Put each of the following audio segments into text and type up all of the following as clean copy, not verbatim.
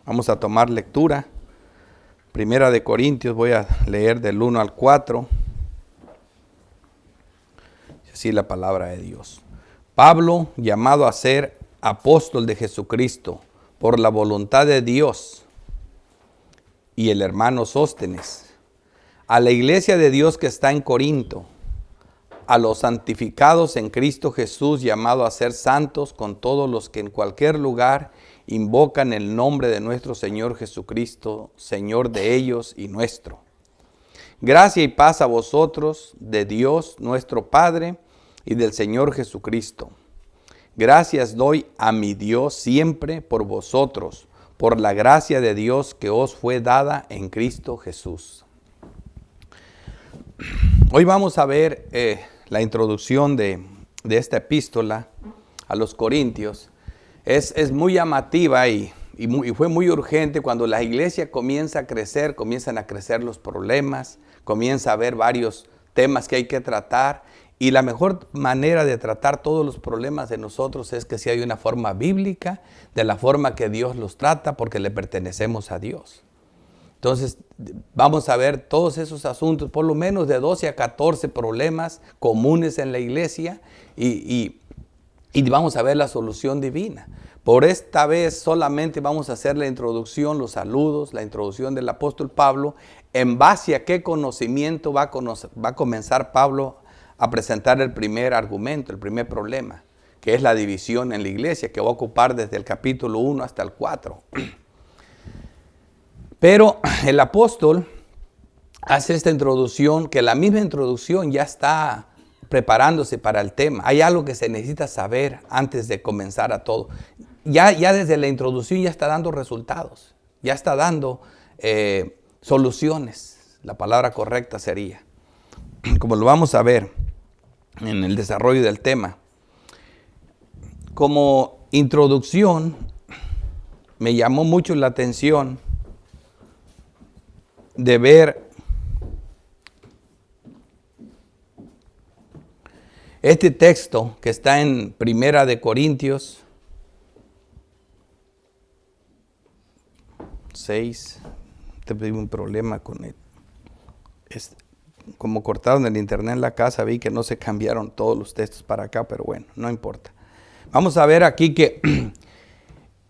Vamos a tomar lectura. Primera de Corintios, voy a leer del 1 al 4. Así la palabra de Dios. Pablo, llamado a ser apóstol de Jesucristo por la voluntad de Dios, y el hermano Sóstenes, a la iglesia de Dios que está en Corinto, a los santificados en Cristo Jesús, llamado a ser santos con todos los que en cualquier lugar invocan el nombre de nuestro Señor Jesucristo, Señor de ellos y nuestro. Gracia y paz a vosotros, de Dios nuestro Padre y del Señor Jesucristo. Gracias doy a mi Dios siempre por vosotros, por la gracia de Dios que os fue dada en Cristo Jesús. Hoy vamos a ver la introducción de esta epístola a los Corintios. Es muy llamativa y fue muy urgente cuando la iglesia comienza a crecer, comienzan a crecer los problemas, comienza a haber varios temas que hay que tratar. Y la mejor manera de tratar todos los problemas de nosotros es que si hay una forma bíblica, de la forma que Dios los trata, porque le pertenecemos a Dios. Entonces, vamos a ver todos esos asuntos, por lo menos de 12 a 14 problemas comunes en la iglesia y vamos a ver la solución divina. Por esta vez solamente vamos a hacer la introducción, los saludos, la introducción del apóstol Pablo, en base a qué conocimiento va a comenzar Pablo a presentar el primer argumento, el primer problema, que es la división en la iglesia, que va a ocupar desde el capítulo 1 hasta el 4. Pero el apóstol hace esta introducción, que la misma introducción ya está preparándose para el tema. Hay algo que se necesita saber antes de comenzar a todo. Ya desde la introducción ya está dando resultados, ya está dando soluciones. La palabra correcta sería, como lo vamos a ver en el desarrollo del tema. Como introducción, me llamó mucho la atención de ver este texto que está en Primera de Corintios 6. Tuve un problema con él. Como cortaron el internet en la casa, vi que no se cambiaron todos los textos para acá, pero bueno, no importa. Vamos a ver aquí que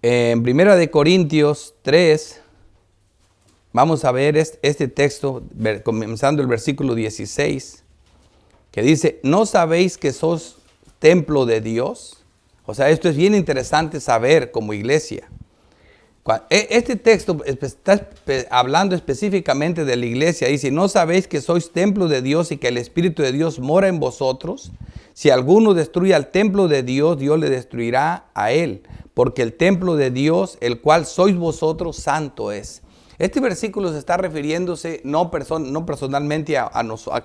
en Primera de Corintios 3, vamos a ver este texto, comenzando el versículo 16, que dice, ¿no sabéis que sos templo de Dios? O sea, esto es bien interesante saber como iglesia. Este texto está hablando específicamente de la iglesia. Dice, ¿no sabéis que sois templo de Dios y que el Espíritu de Dios mora en vosotros? Si alguno destruye al templo de Dios, Dios le destruirá a él, porque el templo de Dios, el cual sois vosotros, santo es. Este versículo se está refiriéndose no personalmente a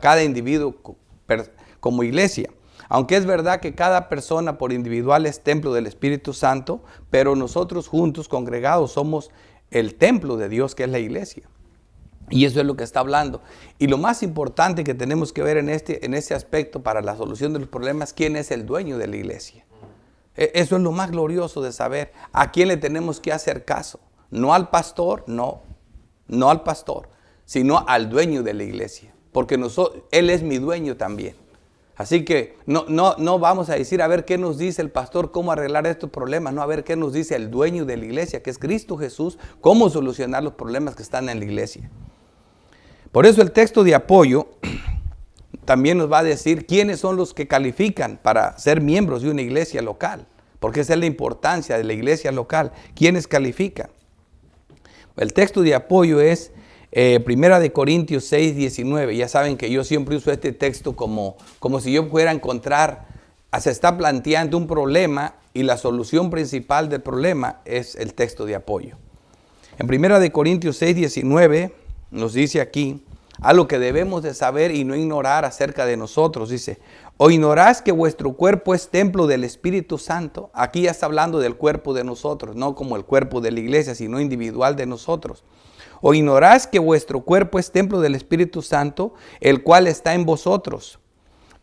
cada individuo como iglesia. Aunque es verdad que cada persona por individual es templo del Espíritu Santo, pero nosotros juntos, congregados, somos el templo de Dios, que es la iglesia. Y eso es lo que está hablando. Y lo más importante que tenemos que ver en este aspecto para la solución de los problemas, ¿quién es el dueño de la iglesia? Eso es lo más glorioso de saber. ¿A quién le tenemos que hacer caso? No al pastor, no al pastor, sino al dueño de la iglesia. Porque Él es mi dueño también. Así que no vamos a decir a ver qué nos dice el pastor, cómo arreglar estos problemas, no a ver qué nos dice el dueño de la iglesia, que es Cristo Jesús, cómo solucionar los problemas que están en la iglesia. Por eso el texto de apoyo también nos va a decir quiénes son los que califican para ser miembros de una iglesia local, porque esa es la importancia de la iglesia local, quiénes califican. El texto de apoyo es Primera de Corintios 6, 19. Ya saben que yo siempre uso este texto como si yo pudiera encontrar, se está planteando un problema y la solución principal del problema es el texto de apoyo. En Primera de Corintios 6, 19 nos dice aquí algo que debemos de saber y no ignorar acerca de nosotros. Dice, ¿o ignoráis que vuestro cuerpo es templo del Espíritu Santo? Aquí ya está hablando del cuerpo de nosotros, no como el cuerpo de la iglesia, sino individual de nosotros. ¿O ignoráis que vuestro cuerpo es templo del Espíritu Santo, el cual está en vosotros,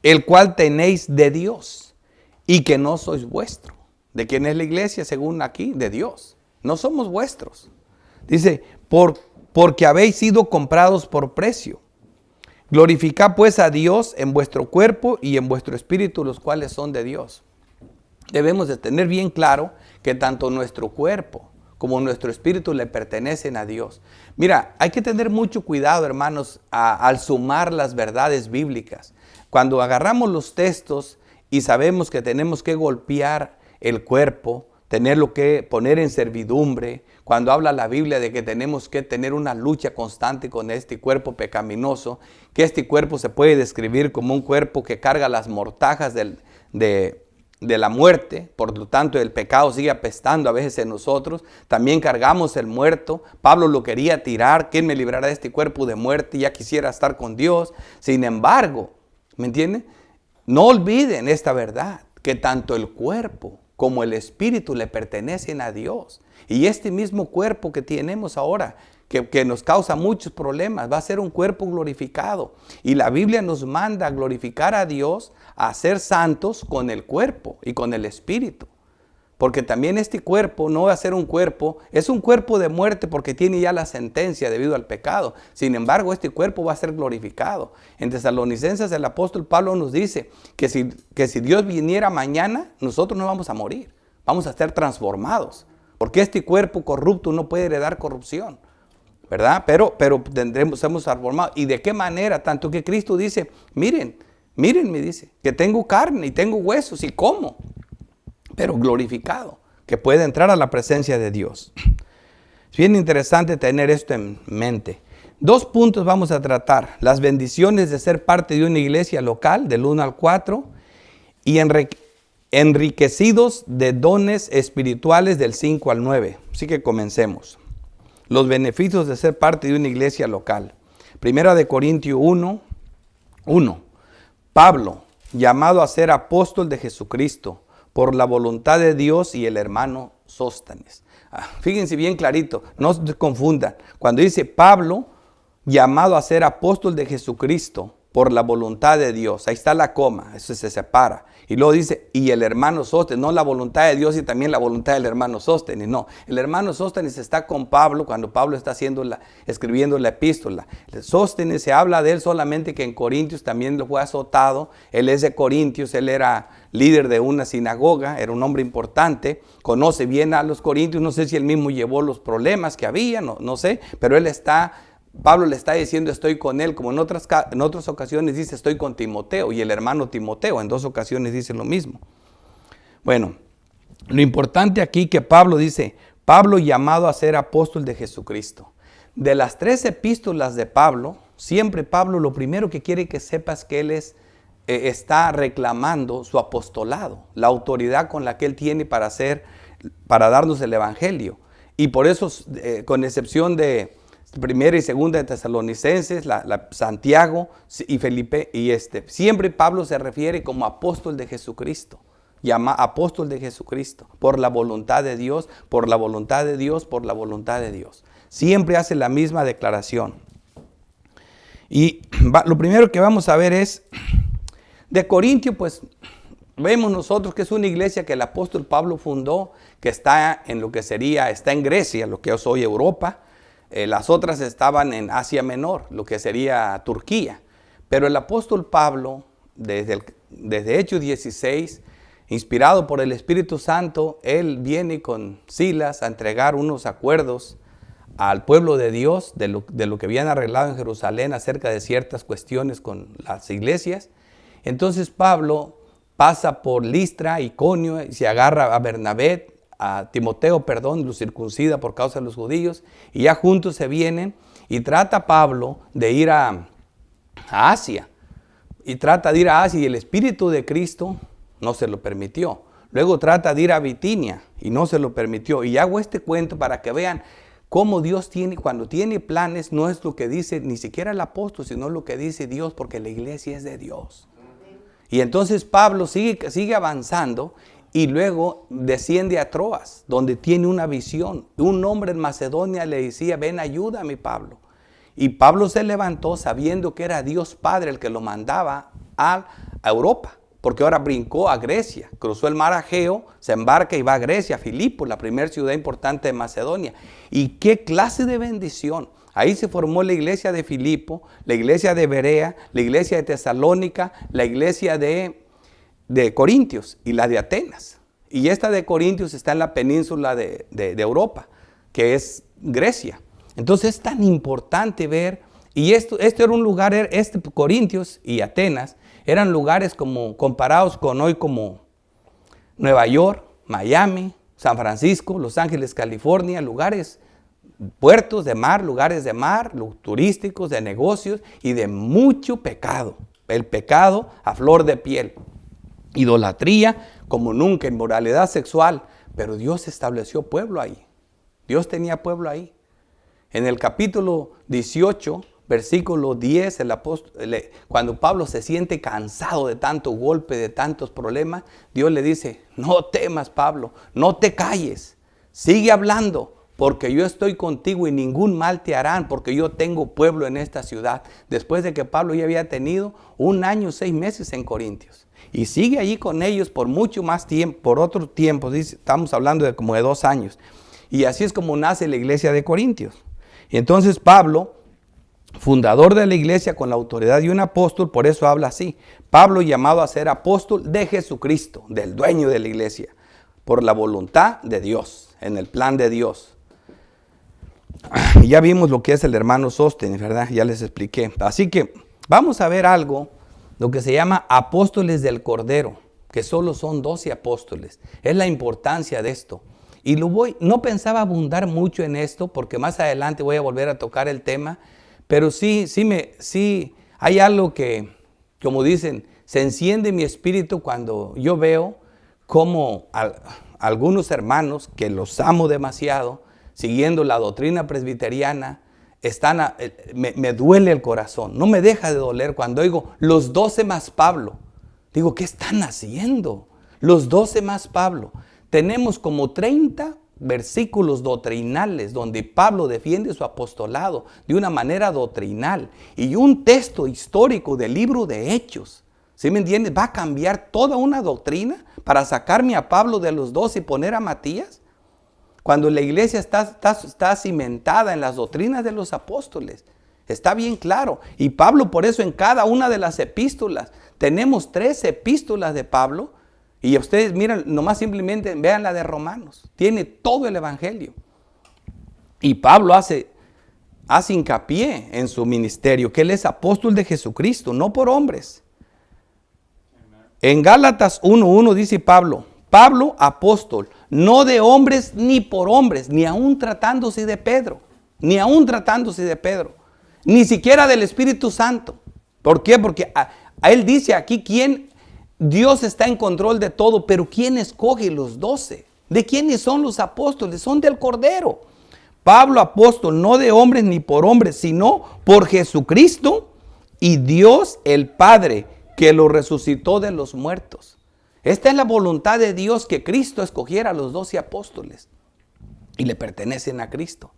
el cual tenéis de Dios, y que no sois vuestro? ¿De quién es la iglesia según aquí? De Dios. No somos vuestros. Dice, porque habéis sido comprados por precio. Glorificad pues a Dios en vuestro cuerpo y en vuestro espíritu, los cuales son de Dios. Debemos de tener bien claro que tanto nuestro cuerpo como nuestro espíritu le pertenecen a Dios. Mira, hay que tener mucho cuidado, hermanos, al sumar las verdades bíblicas. Cuando agarramos los textos y sabemos que tenemos que golpear el cuerpo, tenerlo que poner en servidumbre, cuando habla la Biblia de que tenemos que tener una lucha constante con este cuerpo pecaminoso, que este cuerpo se puede describir como un cuerpo que carga las mortajas de la muerte, por lo tanto el pecado sigue apestando a veces en nosotros, también cargamos el muerto. Pablo lo quería tirar, ¿quién me librará de este cuerpo de muerte? Ya quisiera estar con Dios. Sin embargo, ¿me entienden? No olviden esta verdad, que tanto el cuerpo como el espíritu le pertenecen a Dios. Y este mismo cuerpo que tenemos ahora, que nos causa muchos problemas, va a ser un cuerpo glorificado. Y la Biblia nos manda a glorificar a Dios, a ser santos con el cuerpo y con el espíritu. Porque también este cuerpo no va a ser un cuerpo, es un cuerpo de muerte porque tiene ya la sentencia debido al pecado. Sin embargo, este cuerpo va a ser glorificado. En Tesalonicenses el apóstol Pablo nos dice que si Dios viniera mañana, nosotros no vamos a morir, vamos a ser transformados. Porque este cuerpo corrupto no puede heredar corrupción, ¿verdad? Pero seremos transformados. ¿Y de qué manera? Tanto que Cristo dice, miren, me dice, que tengo carne y tengo huesos y como, pero glorificado, que puede entrar a la presencia de Dios. Es bien interesante tener esto en mente. 2 puntos vamos a tratar: las bendiciones de ser parte de una iglesia local, del 1 al 4, y enriquecidos de dones espirituales, del 5 al 9. Así que comencemos. Los beneficios de ser parte de una iglesia local. Primera de Corintios 1. Pablo, llamado a ser apóstol de Jesucristo, por la voluntad de Dios, y el hermano Sóstenes. Fíjense bien clarito, no se confundan. Cuando dice Pablo, llamado a ser apóstol de Jesucristo, por la voluntad de Dios, ahí está la coma, eso se separa. Y luego dice, y el hermano Sóstenes, no la voluntad de Dios y también la voluntad del hermano Sóstenes, no. El hermano Sóstenes está con Pablo cuando Pablo está escribiendo la epístola. Sóstenes se habla de él solamente que en Corintios también lo fue azotado. Él es de Corintios, él era líder de una sinagoga, era un hombre importante, conoce bien a los corintios, no sé si él mismo llevó los problemas que había, no sé, pero Pablo le está diciendo estoy con él, como en otras ocasiones dice estoy con Timoteo, y el hermano Timoteo en 2 ocasiones dice lo mismo. Bueno, lo importante aquí que Pablo dice, Pablo llamado a ser apóstol de Jesucristo. De las 3 epístolas de Pablo, siempre Pablo lo primero que quiere que sepas que él está reclamando su apostolado, la autoridad con la que él tiene para darnos el evangelio. Y por eso, con excepción de Primera y Segunda de Tesalonicenses, Santiago y Felipe, siempre Pablo se refiere como apóstol de Jesucristo. Llama apóstol de Jesucristo, por la voluntad de Dios, por la voluntad de Dios, por la voluntad de Dios. Siempre hace la misma declaración. Y lo primero que vamos a ver es, de Corintio, pues vemos nosotros que es una iglesia que el apóstol Pablo fundó, que está en Grecia, lo que es hoy Europa. Las otras estaban en Asia Menor, lo que sería Turquía. Pero el apóstol Pablo, desde Hechos 16, inspirado por el Espíritu Santo, él viene con Silas a entregar unos acuerdos al pueblo de Dios de lo que habían arreglado en Jerusalén acerca de ciertas cuestiones con las iglesias. Entonces Pablo pasa por Listra, Iconio, y se agarra a Bernabé, a Timoteo, lo circuncida por causa de los judíos, y ya juntos se vienen, y trata Pablo de ir a Asia, y el Espíritu de Cristo no se lo permitió. Luego trata de ir a Bitinia, y no se lo permitió. Y hago este cuento para que vean cómo Dios cuando tiene planes, no es lo que dice ni siquiera el apóstol, sino lo que dice Dios, porque la iglesia es de Dios. Y entonces Pablo sigue avanzando, y luego desciende a Troas, donde tiene una visión. Un hombre en Macedonia le decía, ven, ayúdame, Pablo. Y Pablo se levantó sabiendo que era Dios Padre el que lo mandaba a Europa. porque ahora brincó a Grecia, cruzó el mar Egeo, se embarca y va a Grecia, a Filipos, la primera ciudad importante de Macedonia. ¿Y qué clase de bendición? Ahí se formó la iglesia de Filipo, la iglesia de Berea, la iglesia de Tesalónica, la iglesia de Corintios y la de Atenas. Y esta de Corintios está en la península de Europa, que es Grecia. Entonces es tan importante ver, y esto era un lugar, Corintios y Atenas, eran lugares como comparados con hoy como Nueva York, Miami, San Francisco, Los Ángeles, California, lugares, puertos de mar, lugares de mar, turísticos, de negocios y de mucho pecado. El pecado a flor de piel. Idolatría como nunca, inmoralidad sexual. Pero Dios estableció pueblo ahí. Dios tenía pueblo ahí. En el capítulo 18, versículo 10, cuando Pablo se siente cansado de tanto golpe, de tantos problemas, Dios le dice, no temas, Pablo, no te calles, sigue hablando, porque yo estoy contigo y ningún mal te harán, porque yo tengo pueblo en esta ciudad. Después de que Pablo ya había tenido 1 año, 6 meses en Corintios. Y sigue allí con ellos por mucho más tiempo, por otro tiempo, estamos hablando de como de 2 años. Y así es como nace la iglesia de Corintios. Y entonces Pablo, fundador de la iglesia con la autoridad de un apóstol, por eso habla así. Pablo llamado a ser apóstol de Jesucristo, del dueño de la iglesia, por la voluntad de Dios, en el plan de Dios. Y ya vimos lo que es el hermano Sóstenes, ¿verdad? Ya les expliqué. Así que vamos a ver algo, lo que se llama apóstoles del Cordero, que solo son 12 apóstoles. Es la importancia de esto. Y no pensaba abundar mucho en esto, porque más adelante voy a volver a tocar el tema, pero sí hay algo que, como dicen, se enciende mi espíritu cuando yo veo cómo algunos hermanos, que los amo demasiado, siguiendo la doctrina presbiteriana, me duele el corazón. No me deja de doler cuando oigo los 12 más Pablo. Digo, ¿qué están haciendo? Los 12 más Pablo. Tenemos como 30 versículos doctrinales donde Pablo defiende su apostolado de una manera doctrinal. Y un texto histórico del libro de Hechos. ¿Sí me entiendes? ¿Va a cambiar toda una doctrina para sacarme a Pablo de los 12 y poner a Matías? Cuando la iglesia está cimentada en las doctrinas de los apóstoles. Está bien claro. Y Pablo, por eso en cada una de las epístolas, tenemos 3 epístolas de Pablo. Y ustedes miran, nomás simplemente vean la de Romanos. Tiene todo el evangelio. Y Pablo hace hincapié en su ministerio, que él es apóstol de Jesucristo, no por hombres. En Gálatas 1:1 dice Pablo, apóstol, no de hombres ni por hombres, ni aún tratándose de Pedro, ni siquiera del Espíritu Santo. ¿Por qué? Porque a él dice aquí Dios está en control de todo, pero ¿quién escoge los 12? ¿De quiénes son los apóstoles? Son del Cordero. Pablo, apóstol, no de hombres ni por hombres, sino por Jesucristo y Dios el Padre, que lo resucitó de los muertos. Esta es la voluntad de Dios, que Cristo escogiera a los 12 apóstoles y le pertenecen a Cristo.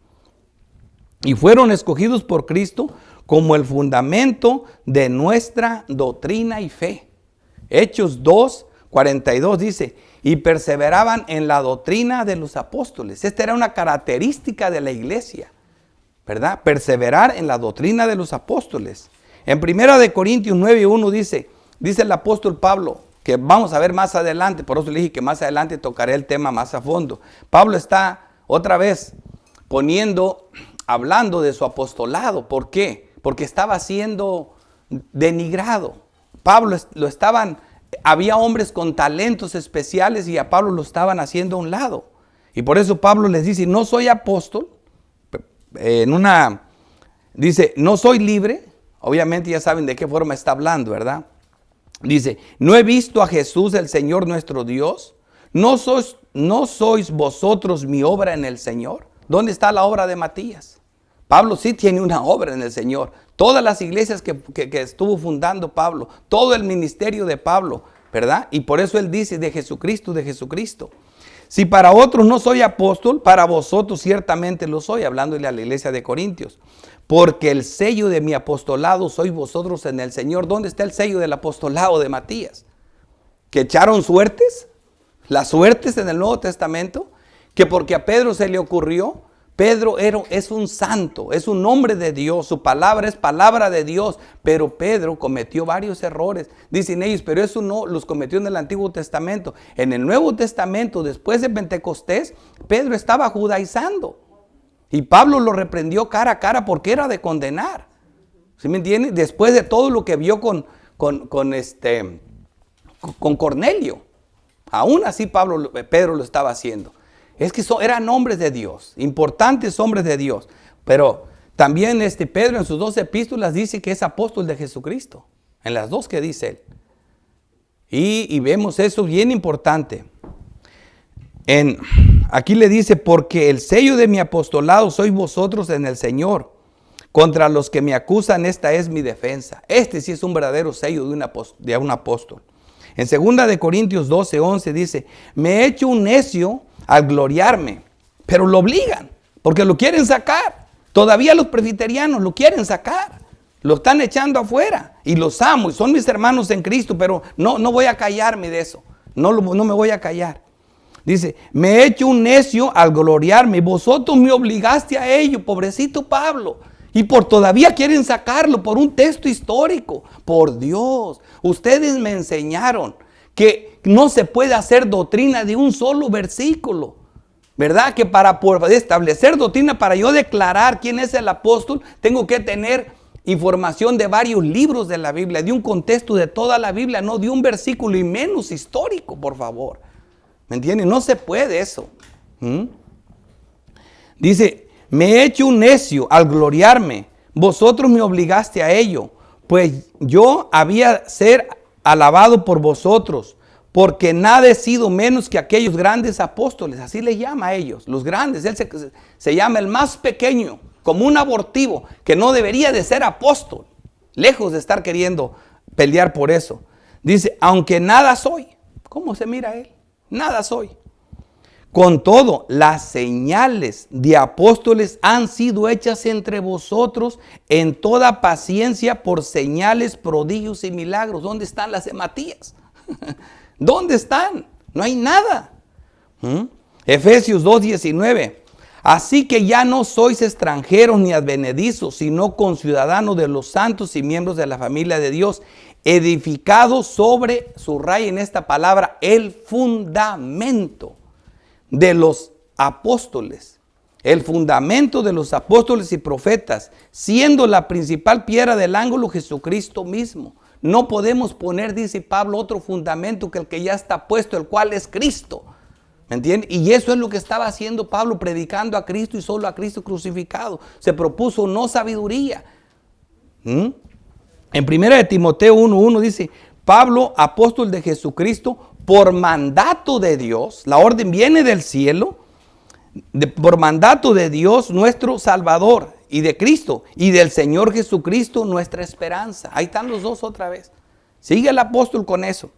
Y fueron escogidos por Cristo como el fundamento de nuestra doctrina y fe. Hechos 2:42 dice, y perseveraban en la doctrina de los apóstoles. Esta era una característica de la iglesia, ¿verdad? Perseverar en la doctrina de los apóstoles. En 1 Corintios 9:1 dice el apóstol Pablo, que vamos a ver más adelante, por eso le dije que más adelante tocaré el tema más a fondo. Pablo está otra vez hablando de su apostolado. ¿Por qué? Porque estaba siendo denigrado. Pablo había hombres con talentos especiales y a Pablo lo estaban haciendo a un lado. Y por eso Pablo les dice, no soy apóstol, dice, no soy libre. Obviamente ya saben de qué forma está hablando, ¿verdad? Dice, no he visto a Jesús el Señor nuestro Dios. ¿No sois vosotros mi obra en el Señor? ¿Dónde está la obra de Matías? Pablo sí tiene una obra en el Señor. Todas las iglesias que estuvo fundando Pablo, todo el ministerio de Pablo, ¿verdad? Y por eso él dice de Jesucristo. Si para otros no soy apóstol, para vosotros ciertamente lo soy, hablándole a la iglesia de Corintios. Porque el sello de mi apostolado sois vosotros en el Señor. ¿Dónde está el sello del apostolado de Matías? que echaron suertes, las suertes en el Nuevo Testamento, que porque a Pedro se le ocurrió. Pedro es un santo, es un hombre de Dios, su palabra es palabra de Dios, pero Pedro cometió varios errores. Dicen ellos, pero eso no los cometió en el Antiguo Testamento. En el Nuevo Testamento, después de Pentecostés, Pedro estaba judaizando. Y Pablo lo reprendió cara a cara porque era de condenar. ¿Sí me entienden? Después de todo lo que vio con Cornelio. Aún así Pedro lo estaba haciendo. Es que eran hombres de Dios, importantes hombres de Dios. Pero también Pedro en sus 2 epístolas dice que es apóstol de Jesucristo. En las 2 que dice él. Y vemos eso bien importante. Aquí le dice, porque el sello de mi apostolado sois vosotros en el Señor. Contra los que me acusan, esta es mi defensa. Sí es un verdadero sello de un apóstol. En 2 de Corintios 12:11 dice, me he hecho un necio al gloriarme, pero lo obligan, porque lo quieren sacar. Todavía los presbiterianos lo quieren sacar, lo están echando afuera, y los amo, y son mis hermanos en Cristo, pero no voy a callarme de eso, no me voy a callar. Dice, me he hecho un necio al gloriarme, y vosotros me obligaste a ello, pobrecito Pablo, y todavía quieren sacarlo por un texto histórico. Por Dios, ustedes me enseñaron que no se puede hacer doctrina de un solo versículo, ¿verdad? Que para poder establecer doctrina, para yo declarar quién es el apóstol, tengo que tener información de varios libros de la Biblia, de un contexto de toda la Biblia, no de un versículo y menos histórico, por favor. ¿Me entienden? No se puede eso. Dice, me he hecho un necio al gloriarme, vosotros me obligaste a ello, pues yo había ser alabado por vosotros, porque nada he sido menos que aquellos grandes apóstoles. Así le llama a ellos, los grandes. Él se llama el más pequeño, como un abortivo, que no debería de ser apóstol, lejos de estar queriendo pelear por eso. Dice, aunque nada soy. ¿Cómo se mira él? Nada soy. Con todo, las señales de apóstoles han sido hechas entre vosotros en toda paciencia por señales, prodigios y milagros. ¿Dónde están las de Matías? ¿Dónde están? No hay nada. Efesios 2:19. Así que ya no sois extranjeros ni advenedizos, sino conciudadanos de los santos y miembros de la familia de Dios, edificados sobre, subraya en esta palabra, el fundamento de los apóstoles. El fundamento de los apóstoles y profetas, siendo la principal piedra del ángulo Jesucristo mismo. No podemos poner, dice Pablo, otro fundamento que el que ya está puesto, el cual es Cristo. ¿Me entienden? Y eso es lo que estaba haciendo Pablo, predicando a Cristo y solo a Cristo crucificado. Se propuso no sabiduría. En 1 de Timoteo 1:1 dice, Pablo, apóstol de Jesucristo, por mandato de Dios, la orden viene del cielo, por mandato de Dios nuestro Salvador y de Cristo y del Señor Jesucristo nuestra esperanza. Ahí están los dos otra vez. Sigue el apóstol con eso.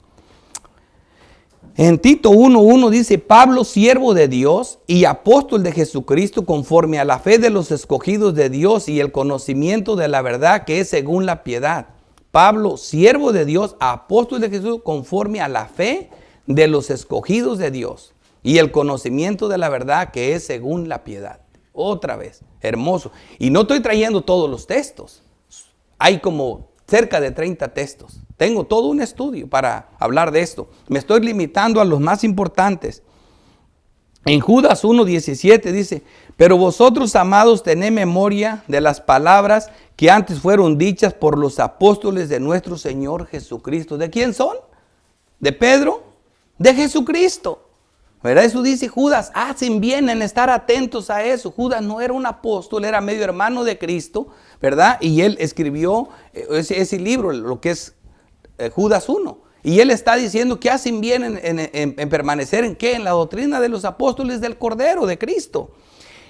En Tito 1:1 dice, Pablo, siervo de Dios y apóstol de Jesucristo, conforme a la fe de los escogidos de Dios y el conocimiento de la verdad que es según la piedad. Pablo, siervo de Dios, apóstol de Jesús, conforme a la fe de los escogidos de Dios y el conocimiento de la verdad que es según la piedad. Otra vez, hermoso. Y no estoy trayendo todos los textos. Hay como cerca de 30 textos. Tengo todo un estudio para hablar de esto. Me estoy limitando a los más importantes. En Judas 1:17 dice, pero vosotros, amados, tened memoria de las palabras que antes fueron dichas por los apóstoles de nuestro Señor Jesucristo. ¿De quién son? ¿De Pedro? De Jesucristo. ¿Verdad? Eso dice Judas. Hacen bien en estar atentos a eso. Judas no era un apóstol, era medio hermano de Cristo, ¿verdad? Y él escribió ese libro, lo que es Judas 1. Y él está diciendo que hacen bien en permanecer en ¿qué? En la doctrina de los apóstoles del Cordero, de Cristo.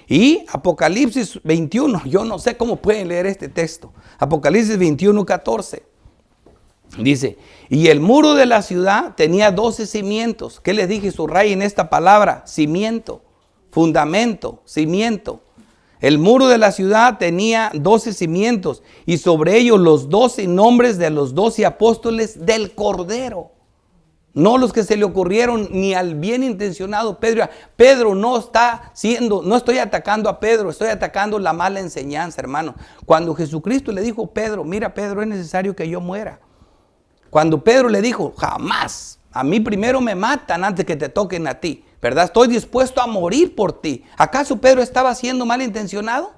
Y Apocalipsis 21, yo no sé cómo pueden leer este texto. Apocalipsis 21:14. Dice, y el muro de la ciudad tenía 12 cimientos. ¿Qué les dije? Subraya en esta palabra, cimiento, fundamento, cimiento. El muro de la ciudad tenía 12 cimientos y sobre ellos los 12 nombres de los 12 apóstoles del Cordero. No los que se le ocurrieron ni al bien intencionado Pedro. Pedro no estoy atacando a Pedro, estoy atacando la mala enseñanza, hermano. Cuando Jesucristo le dijo a Pedro, mira Pedro, es necesario que yo muera. Cuando Pedro le dijo, jamás, a mí primero me matan antes que te toquen a ti, ¿verdad? Estoy dispuesto a morir por ti. ¿Acaso Pedro estaba siendo malintencionado?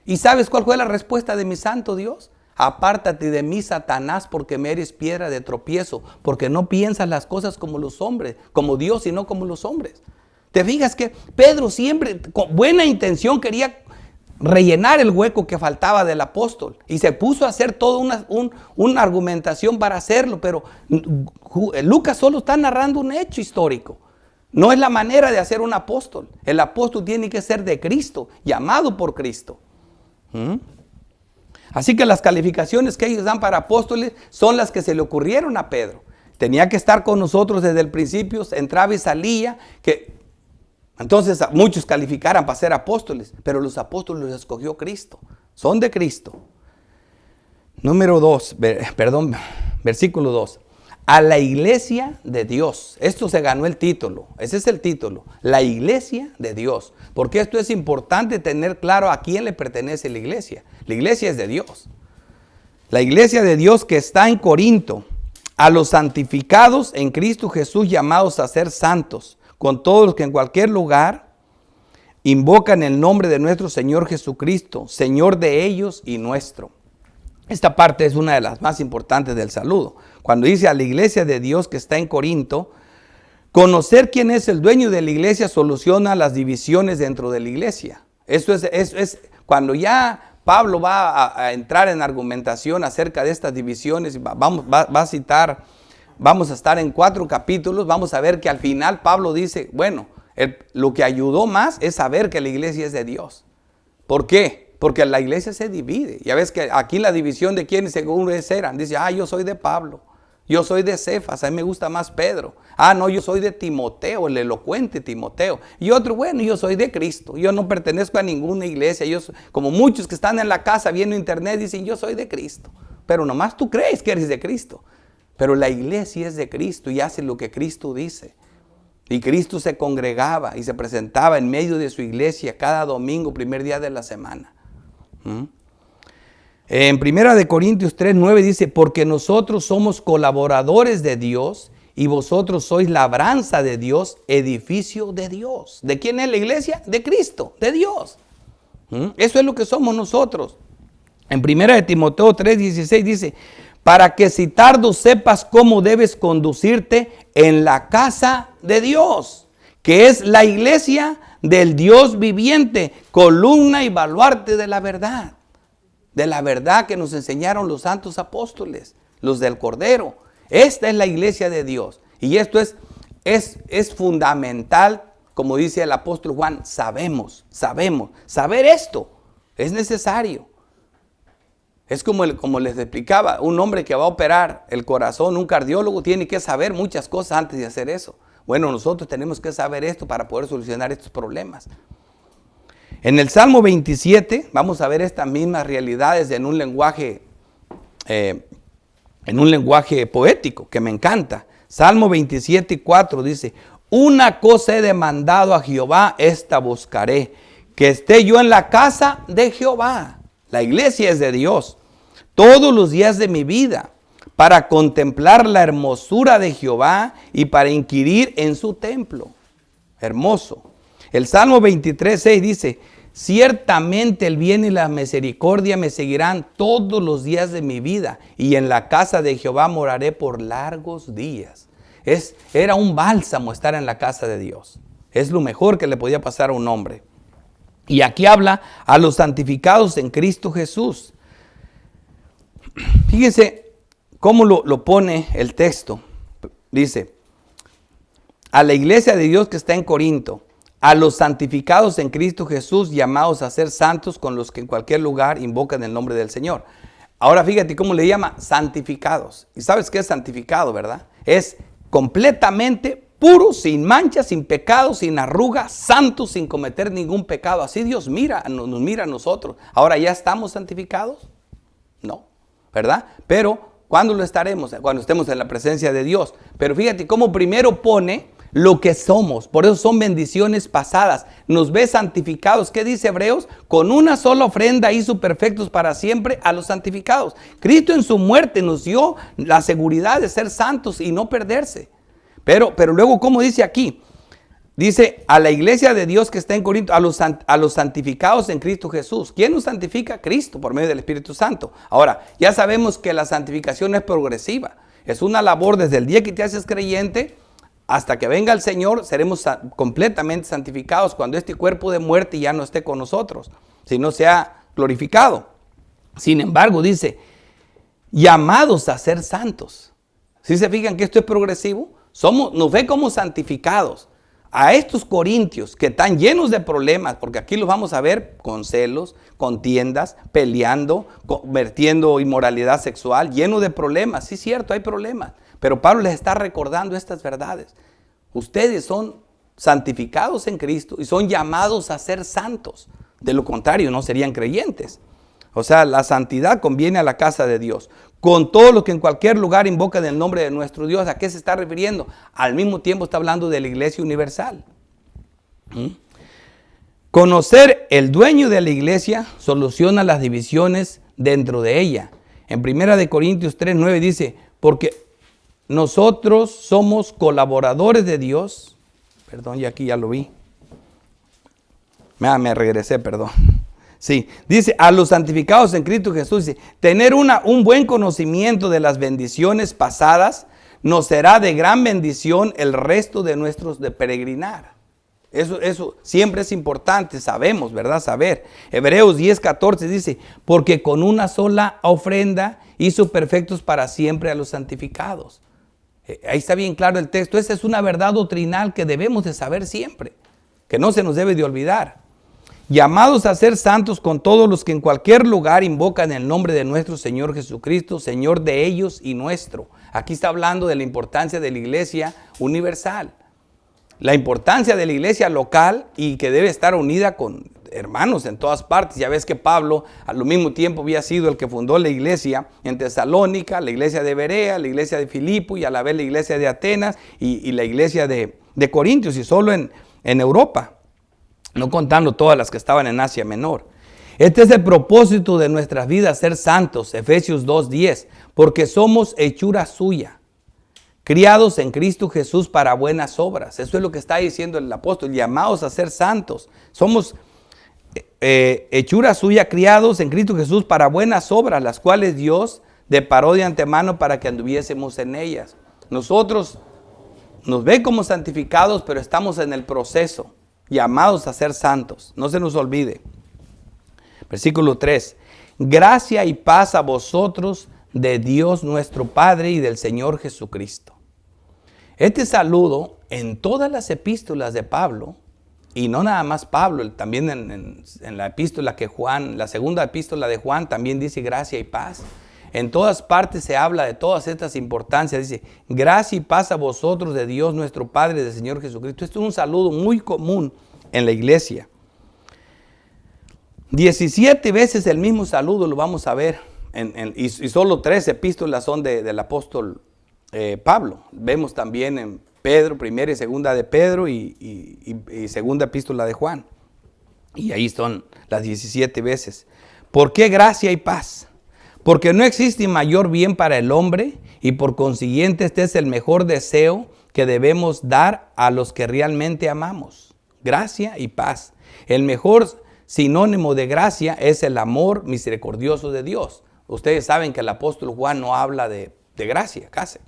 ¿Y sabes cuál fue la respuesta de mi santo Dios? Apártate de mí, Satanás, porque me eres piedra de tropiezo, porque no piensas las cosas como los hombres, como Dios, sino como los hombres. ¿Te fijas que Pedro siempre, con buena intención, quería rellenar el hueco que faltaba del apóstol? Y se puso a hacer toda una argumentación para hacerlo, pero Lucas solo está narrando un hecho histórico. No es la manera de hacer un apóstol. El apóstol tiene que ser de Cristo, llamado por Cristo. Así que las calificaciones que ellos dan para apóstoles son las que se le ocurrieron a Pedro. Tenía que estar con nosotros desde el principio, entraba y salía, que entonces muchos calificaran para ser apóstoles, pero los apóstoles los escogió Cristo, son de Cristo. Versículo 2. A la iglesia de Dios. Esto se ganó el título. Ese es el título. La iglesia de Dios. Porque esto es importante tener claro a quién le pertenece la iglesia. La iglesia es de Dios. La iglesia de Dios que está en Corinto. A los santificados en Cristo Jesús, llamados a ser santos, con todos los que en cualquier lugar invocan el nombre de nuestro Señor Jesucristo, Señor de ellos y nuestro. Esta parte es una de las más importantes del saludo. Cuando dice a la iglesia de Dios que está en Corinto, conocer quién es el dueño de la iglesia soluciona las divisiones dentro de la iglesia. Eso es cuando ya Pablo va a entrar en argumentación acerca de estas divisiones, vamos a estar en 4 capítulos, vamos a ver que al final Pablo dice, bueno, lo que ayudó más es saber que la iglesia es de Dios. ¿Por qué? Porque la iglesia se divide. Ya ves que aquí la división de quienes según eran. Dice, yo soy de Pablo. Yo soy de Cefas. A mí me gusta más Pedro. No, yo soy de Timoteo, el elocuente Timoteo. Y otro, bueno, yo soy de Cristo. Yo no pertenezco a ninguna iglesia. Como muchos que están en la casa viendo internet dicen, yo soy de Cristo. Pero nomás tú crees que eres de Cristo. Pero la iglesia es de Cristo y hace lo que Cristo dice. Y Cristo se congregaba y se presentaba en medio de su iglesia cada domingo, primer día de la semana. En 1 Corintios 3:9 dice, porque nosotros somos colaboradores de Dios y vosotros sois labranza de Dios, edificio de Dios. ¿De quién es la iglesia? De Cristo, de Dios. Eso es lo que somos nosotros. En 1 Timoteo 3:16 dice, para que si tardo sepas cómo debes conducirte en la casa de Dios, que es la iglesia del Dios viviente, columna y baluarte de la verdad que nos enseñaron los santos apóstoles, los del Cordero. Esta es la iglesia de Dios. Y esto es fundamental, como dice el apóstol Juan, saber esto es necesario. Es como les explicaba, un hombre que va a operar el corazón, un cardiólogo tiene que saber muchas cosas antes de hacer eso. Bueno, nosotros tenemos que saber esto para poder solucionar estos problemas. En el Salmo 27 vamos a ver estas mismas realidades en un lenguaje poético que me encanta. Salmo 27:4 dice, una cosa he demandado a Jehová, esta buscaré, que esté yo en la casa de Jehová. La iglesia es de Dios. Todos los días de mi vida, para contemplar la hermosura de Jehová y para inquirir en su templo. Hermoso. El Salmo 23:6 dice, ciertamente el bien y la misericordia me seguirán todos los días de mi vida, y en la casa de Jehová moraré por largos días. Era un bálsamo estar en la casa de Dios. Es lo mejor que le podía pasar a un hombre. Y aquí habla a los santificados en Cristo Jesús. Fíjense cómo lo pone el texto. Dice, a la iglesia de Dios que está en Corinto, a los santificados en Cristo Jesús, llamados a ser santos, con los que en cualquier lugar invocan el nombre del Señor. Ahora fíjate cómo le llama santificados. Y sabes qué es santificado, ¿verdad? Es completamente puro, sin mancha, sin pecado, sin arruga, santo, sin cometer ningún pecado. Así Dios nos mira a nosotros. Ahora, ¿ya estamos santificados? No, ¿verdad? Pero ¿Cuándo lo estaremos? Cuando estemos en la presencia de Dios. Pero fíjate cómo primero pone lo que somos. Por eso son bendiciones pasadas. Nos ve santificados. ¿Qué dice Hebreos? Con una sola ofrenda hizo perfectos para siempre a los santificados. Cristo en su muerte nos dio la seguridad de ser santos y no perderse. Pero luego, ¿cómo dice aquí? Dice a la iglesia de Dios que está en Corinto, a los santificados en Cristo Jesús. ¿Quién nos santifica? Cristo, por medio del Espíritu Santo. Ahora, ya sabemos que la santificación es progresiva. Es una labor desde el día que te haces creyente hasta que venga el Señor. Seremos completamente santificados cuando este cuerpo de muerte ya no esté con nosotros, sino sea glorificado. Sin embargo, dice, llamados a ser santos. ¿Sí se fijan que esto es progresivo? Nos ve como santificados. A estos corintios que están llenos de problemas, porque aquí los vamos a ver con celos, contiendas, peleando, vertiendo inmoralidad sexual, lleno de problemas. Sí, cierto, hay problemas, pero Pablo les está recordando estas verdades. Ustedes son santificados en Cristo y son llamados a ser santos. De lo contrario, no serían creyentes. O sea, la santidad conviene a la casa de Dios. Con todo lo que en cualquier lugar invocan el nombre de nuestro Dios. ¿A qué se está refiriendo? Al mismo tiempo está hablando de la iglesia universal. Conocer el dueño de la iglesia soluciona las divisiones dentro de ella. En 1 Corintios 3:9 dice, porque nosotros somos colaboradores de Dios. Perdón, ya aquí ya lo vi. Me regresé, perdón. Sí, dice, a los santificados en Cristo Jesús, dice, tener un buen conocimiento de las bendiciones pasadas nos será de gran bendición el resto de nuestros de peregrinar. Eso siempre es importante, sabemos, ¿verdad? Saber. Hebreos 10:14 dice, porque con una sola ofrenda hizo perfectos para siempre a los santificados. Ahí está bien claro el texto. Esa es una verdad doctrinal que debemos de saber siempre, que no se nos debe de olvidar. Llamados a ser santos con todos los que en cualquier lugar invocan el nombre de nuestro Señor Jesucristo, Señor de ellos y nuestro. Aquí está hablando de la importancia de la iglesia universal. La importancia de la iglesia local y que debe estar unida con hermanos en todas partes. Ya ves que Pablo al mismo tiempo había sido el que fundó la iglesia en Tesalónica, la iglesia de Berea, la iglesia de Filipo y a la vez la iglesia de Atenas y la iglesia de Corintios y solo en Europa. No contando todas las que estaban en Asia Menor. Este es el propósito de nuestras vidas, ser santos, Efesios 2:10, porque somos hechura suya, criados en Cristo Jesús para buenas obras. Eso es lo que está diciendo el apóstol, llamados a ser santos. Somos hechura suya, criados en Cristo Jesús para buenas obras, las cuales Dios deparó de antemano para que anduviésemos en ellas. Nosotros nos ve como santificados, pero estamos en el proceso. Llamados a ser santos, no se nos olvide. Versículo 3. Gracia y paz a vosotros de Dios nuestro Padre y del Señor Jesucristo. Este saludo en todas las epístolas de Pablo, y no nada más Pablo, también en la epístola que Juan, la segunda epístola de Juan también dice gracia y paz. En todas partes se habla de todas estas importancias. Dice, gracia y paz a vosotros de Dios nuestro Padre y del Señor Jesucristo. Esto es un saludo muy común en la iglesia. 17 veces el mismo saludo lo vamos a ver. Y solo 3 epístolas son del apóstol Pablo. Vemos también en Pedro, primera y segunda de Pedro y segunda epístola de Juan. Y ahí son las 17 veces. ¿Por qué gracia y paz? Porque no existe mayor bien para el hombre y por consiguiente este es el mejor deseo que debemos dar a los que realmente amamos. Gracia y paz. El mejor sinónimo de gracia es el amor misericordioso de Dios. Ustedes saben que el apóstol Juan no habla de gracia casi,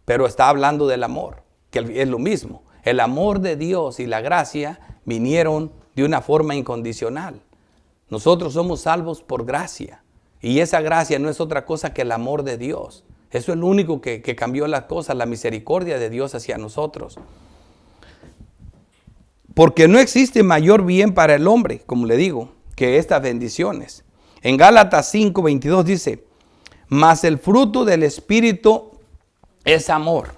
pero está hablando del amor, que es lo mismo. El amor de Dios y la gracia vinieron de una forma incondicional. Nosotros somos salvos por gracia. Y esa gracia no es otra cosa que el amor de Dios. Eso es lo único que cambió las cosas, la misericordia de Dios hacia nosotros. Porque no existe mayor bien para el hombre, como le digo, que estas bendiciones. En Gálatas 5:22 dice, mas el fruto del Espíritu es amor.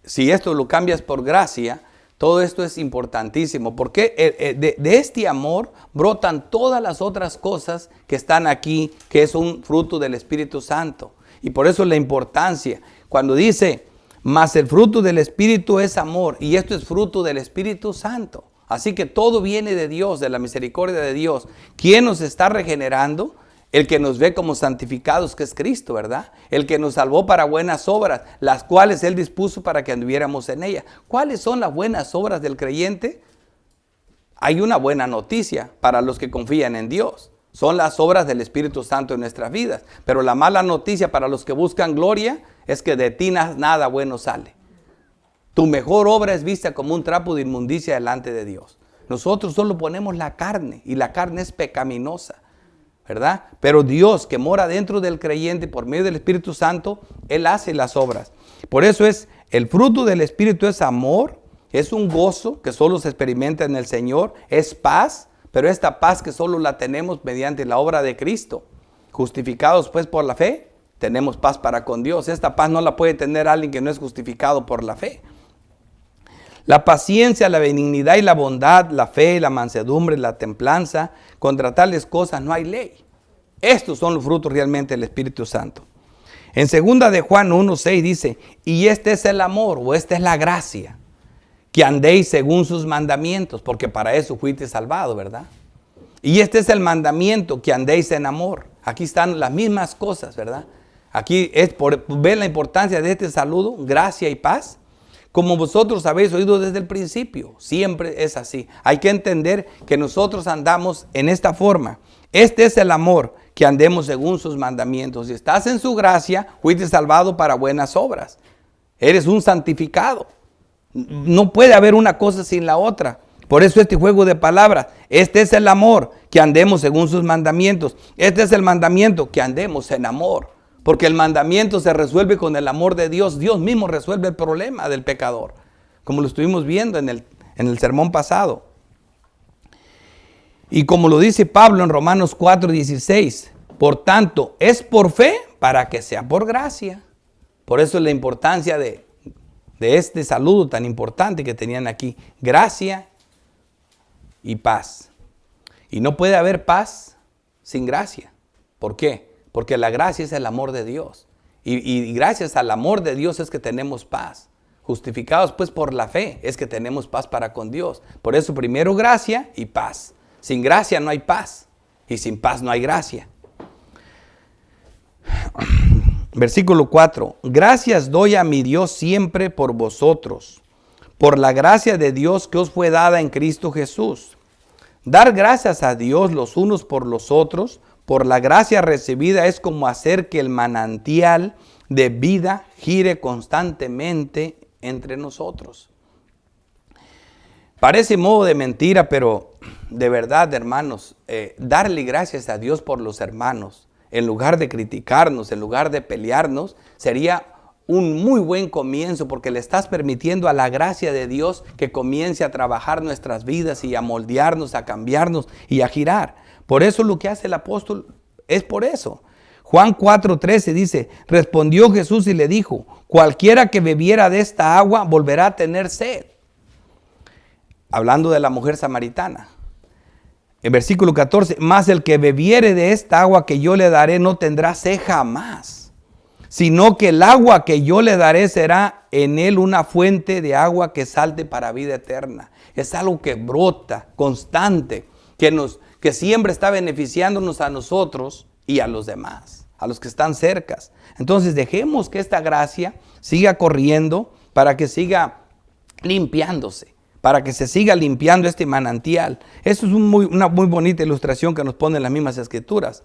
Si esto lo cambias por gracia, todo esto es importantísimo, porque de este amor brotan todas las otras cosas que están aquí, que es un fruto del Espíritu Santo. Y por eso la importancia. Cuando dice, mas el fruto del Espíritu es amor, y esto es fruto del Espíritu Santo. Así que todo viene de Dios, de la misericordia de Dios. ¿Quién nos está regenerando? El que nos ve como santificados, que es Cristo, ¿verdad? El que nos salvó para buenas obras, las cuales Él dispuso para que anduviéramos en ellas. ¿Cuáles son las buenas obras del creyente? Hay una buena noticia para los que confían en Dios. Son las obras del Espíritu Santo en nuestras vidas. Pero la mala noticia para los que buscan gloria es que de ti nada bueno sale. Tu mejor obra es vista como un trapo de inmundicia delante de Dios. Nosotros solo ponemos la carne, y la carne es pecaminosa, ¿verdad? Pero Dios, que mora dentro del creyente por medio del Espíritu Santo, Él hace las obras. Por eso el fruto del Espíritu es amor, es un gozo que solo se experimenta en el Señor, es paz, pero esta paz que solo la tenemos mediante la obra de Cristo. Justificados pues por la fe, tenemos paz para con Dios. Esta paz no la puede tener alguien que no es justificado por la fe. La paciencia, la benignidad y la bondad, la fe, la mansedumbre, la templanza, contra tales cosas no hay ley. Estos son los frutos realmente del Espíritu Santo. En 2 de Juan 1:6 dice, y este es el amor, o esta es la gracia, que andéis según sus mandamientos, porque para eso fuiste salvado, ¿verdad? Y este es el mandamiento, que andéis en amor. Aquí están las mismas cosas, ¿verdad? Aquí ven la importancia de este saludo, gracia y paz. Como vosotros habéis oído desde el principio, siempre es así. Hay que entender que nosotros andamos en esta forma. Este es el amor, que andemos según sus mandamientos. Si estás en su gracia, fuiste salvado para buenas obras. Eres un santificado. No puede haber una cosa sin la otra. Por eso este juego de palabras. Este es el amor, que andemos según sus mandamientos. Este es el mandamiento, que andemos en amor. Porque el mandamiento se resuelve con el amor de Dios. Dios mismo resuelve el problema del pecador, como lo estuvimos viendo en el sermón pasado. Y como lo dice Pablo en Romanos 4:16, por tanto, es por fe para que sea por gracia. Por eso es la importancia de este saludo tan importante que tenían aquí. Gracia y paz. Y no puede haber paz sin gracia. ¿Por qué? Porque la gracia es el amor de Dios. Y gracias al amor de Dios es que tenemos paz. Justificados pues por la fe es que tenemos paz para con Dios. Por eso primero gracia y paz. Sin gracia no hay paz. Y sin paz no hay gracia. Versículo 4. Gracias doy a mi Dios siempre por vosotros, por la gracia de Dios que os fue dada en Cristo Jesús. Dar gracias a Dios los unos por los otros, por la gracia recibida, es como hacer que el manantial de vida gire constantemente entre nosotros. Parece modo de mentira, pero de verdad, hermanos, darle gracias a Dios por los hermanos, en lugar de criticarnos, en lugar de pelearnos, sería un muy buen comienzo, porque le estás permitiendo a la gracia de Dios que comience a trabajar nuestras vidas y a moldearnos, a cambiarnos y a girar. Por eso lo que hace el apóstol es por eso. Juan 4:13 dice, respondió Jesús y le dijo, cualquiera que bebiera de esta agua volverá a tener sed. Hablando de la mujer samaritana. En versículo 14, mas el que bebiere de esta agua que yo le daré no tendrá sed jamás, sino que el agua que yo le daré será en él una fuente de agua que salte para vida eterna. Es algo que brota, constante, que siempre está beneficiándonos a nosotros y a los demás, a los que están cercas. Entonces dejemos que esta gracia siga corriendo para que siga limpiándose, para que se siga limpiando este manantial. Eso es una muy bonita ilustración que nos ponen las mismas escrituras.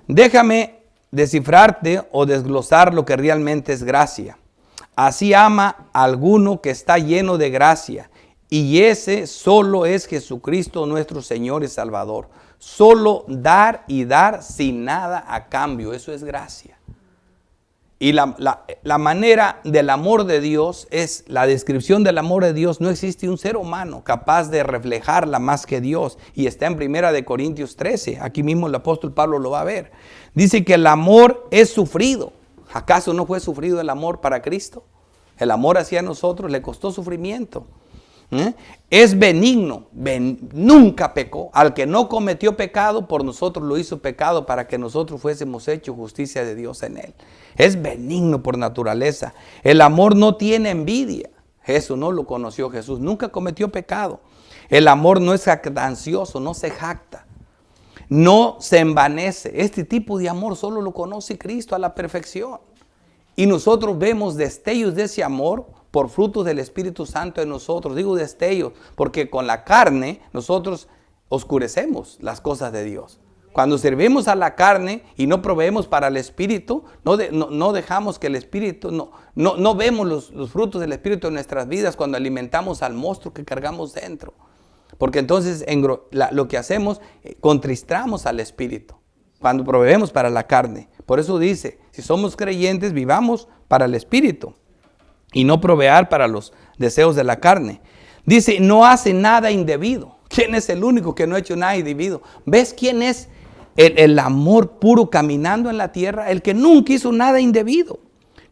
Déjame descifrarte o desglosar lo que realmente es gracia. Así ama a alguno que está lleno de gracia, y ese solo es Jesucristo nuestro Señor y Salvador. Solo dar y dar sin nada a cambio, eso es gracia. Y la manera del amor de Dios es, la descripción del amor de Dios, no existe un ser humano capaz de reflejarla más que Dios. Y está en 1 Corintios 13, aquí mismo el apóstol Pablo lo va a ver. Dice que el amor es sufrido. ¿Acaso no fue sufrido el amor para Cristo? El amor hacia nosotros le costó sufrimiento. Es benigno, nunca pecó. Al que no cometió pecado, por nosotros lo hizo pecado para que nosotros fuésemos hechos justicia de Dios en él. Es benigno por naturaleza. El amor no tiene envidia. Eso no lo conoció Jesús. Nunca cometió pecado. El amor no es jactancioso, no se jacta. No se envanece. Este tipo de amor solo lo conoce Cristo a la perfección. Y nosotros vemos destellos de ese amor por frutos del Espíritu Santo en nosotros. Digo destellos porque con la carne nosotros oscurecemos las cosas de Dios. Cuando servimos a la carne y no proveemos para el Espíritu, no dejamos que el Espíritu, no vemos los frutos del Espíritu en nuestras vidas cuando alimentamos al monstruo que cargamos dentro. Porque entonces lo que hacemos, contristamos al Espíritu cuando proveemos para la carne. Por eso dice, si somos creyentes, vivamos para el Espíritu y no proveer para los deseos de la carne. Dice, no hace nada indebido. ¿Quién es el único que no ha hecho nada indebido? ¿Ves quién es el amor puro caminando en la tierra? El que nunca hizo nada indebido.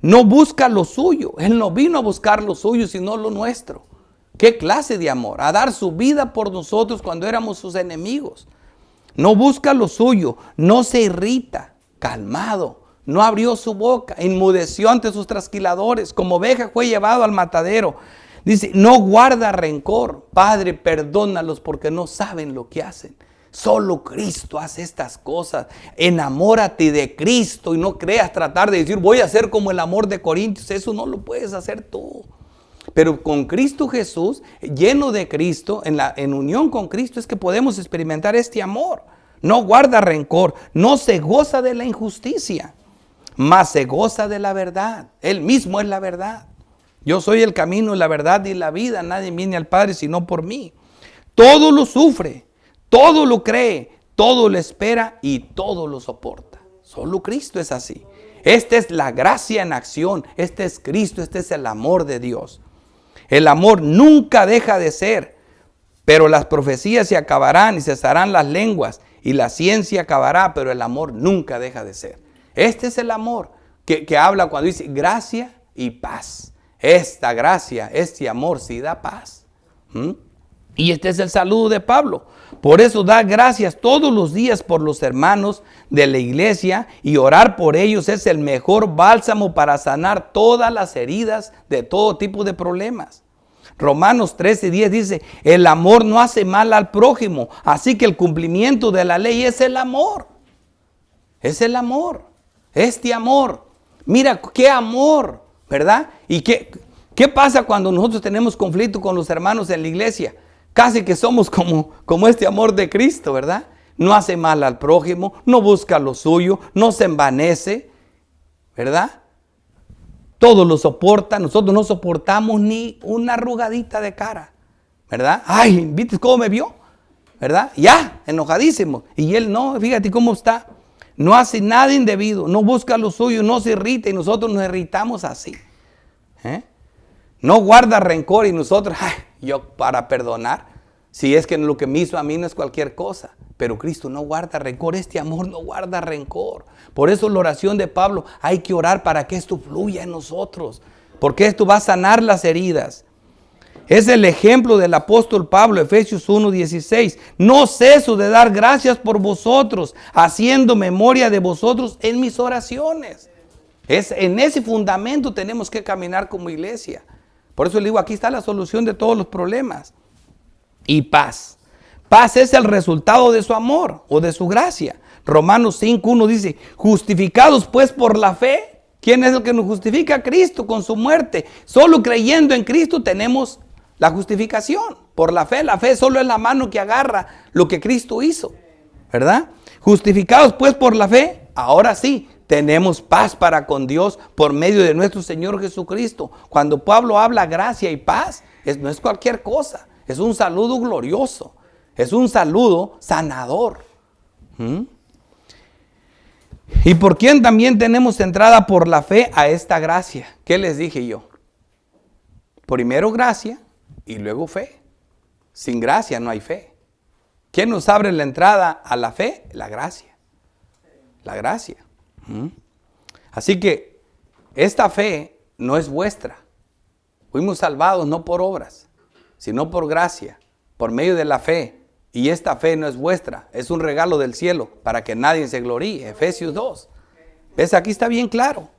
No busca lo suyo. Él no vino a buscar lo suyo, sino lo nuestro. ¿Qué clase de amor? A dar su vida por nosotros cuando éramos sus enemigos. No busca lo suyo, no se irrita, calmado, no abrió su boca, enmudeció ante sus trasquiladores, como oveja fue llevado al matadero. Dice, no guarda rencor. Padre, perdónalos porque no saben lo que hacen. Solo Cristo hace estas cosas. Enamórate de Cristo y no creas tratar de decir, voy a ser como el amor de Corintios. Eso no lo puedes hacer tú. Pero con Cristo Jesús, lleno de Cristo, en unión con Cristo, es que podemos experimentar este amor. No guarda rencor, no se goza de la injusticia, mas se goza de la verdad. Él mismo es la verdad. Yo soy el camino, la verdad y la vida. Nadie viene al Padre sino por mí. Todo lo sufre, todo lo cree, todo lo espera y todo lo soporta. Solo Cristo es así. Esta es la gracia en acción. Este es Cristo, este es el amor de Dios. El amor nunca deja de ser, pero las profecías se acabarán y cesarán las lenguas y la ciencia acabará, pero el amor nunca deja de ser. Este es el amor que habla cuando dice gracia y paz. Esta gracia, este amor sí da paz. Y este es el saludo de Pablo. Por eso da gracias todos los días por los hermanos de la iglesia y orar por ellos es el mejor bálsamo para sanar todas las heridas de todo tipo de problemas. Romanos 13:10 dice, el amor no hace mal al prójimo, así que el cumplimiento de la ley es el amor. Es el amor, este amor. Mira qué amor, ¿verdad? ¿Y qué pasa cuando nosotros tenemos conflicto con los hermanos en la iglesia? Casi que somos como este amor de Cristo, ¿verdad? No hace mal al prójimo, no busca lo suyo, no se envanece, ¿verdad? Todo lo soporta, nosotros no soportamos ni una arrugadita de cara, ¿verdad? Ay, ¿viste cómo me vio? ¿Verdad? Ya, enojadísimo. Y él no, fíjate cómo está. No hace nada indebido, no busca lo suyo, no se irrita y nosotros nos irritamos así. No guarda rencor y nosotros, ay, yo para perdonar, si es que lo que me hizo a mí no es cualquier cosa. Pero Cristo no guarda rencor, este amor no guarda rencor. Por eso la oración de Pablo, hay que orar para que esto fluya en nosotros. Porque esto va a sanar las heridas. Es el ejemplo del apóstol Pablo, Efesios 1:16. No ceso de dar gracias por vosotros, haciendo memoria de vosotros en mis oraciones. En ese fundamento tenemos que caminar como iglesia. Por eso le digo, aquí está la solución de todos los problemas. Y paz. Paz es el resultado de su amor o de su gracia. Romanos 5:1 dice, justificados pues por la fe. ¿Quién es el que nos justifica? Cristo con su muerte. Solo creyendo en Cristo tenemos la justificación. Por la fe solo es la mano que agarra lo que Cristo hizo. ¿Verdad? Justificados pues por la fe, ahora sí, tenemos paz para con Dios por medio de nuestro Señor Jesucristo. Cuando Pablo habla gracia y paz, no es cualquier cosa. Es un saludo glorioso. Es un saludo sanador. ¿Y por quién también tenemos entrada por la fe a esta gracia? ¿Qué les dije yo? Primero gracia y luego fe. Sin gracia no hay fe. ¿Quién nos abre la entrada a la fe? La gracia. La gracia. Así que esta fe no es vuestra. Fuimos salvados no por obras, sino por gracia, por medio de la fe. Y esta fe no es vuestra, es un regalo del cielo para que nadie se gloríe. Efesios 2. ¿Ves? Aquí está bien claro.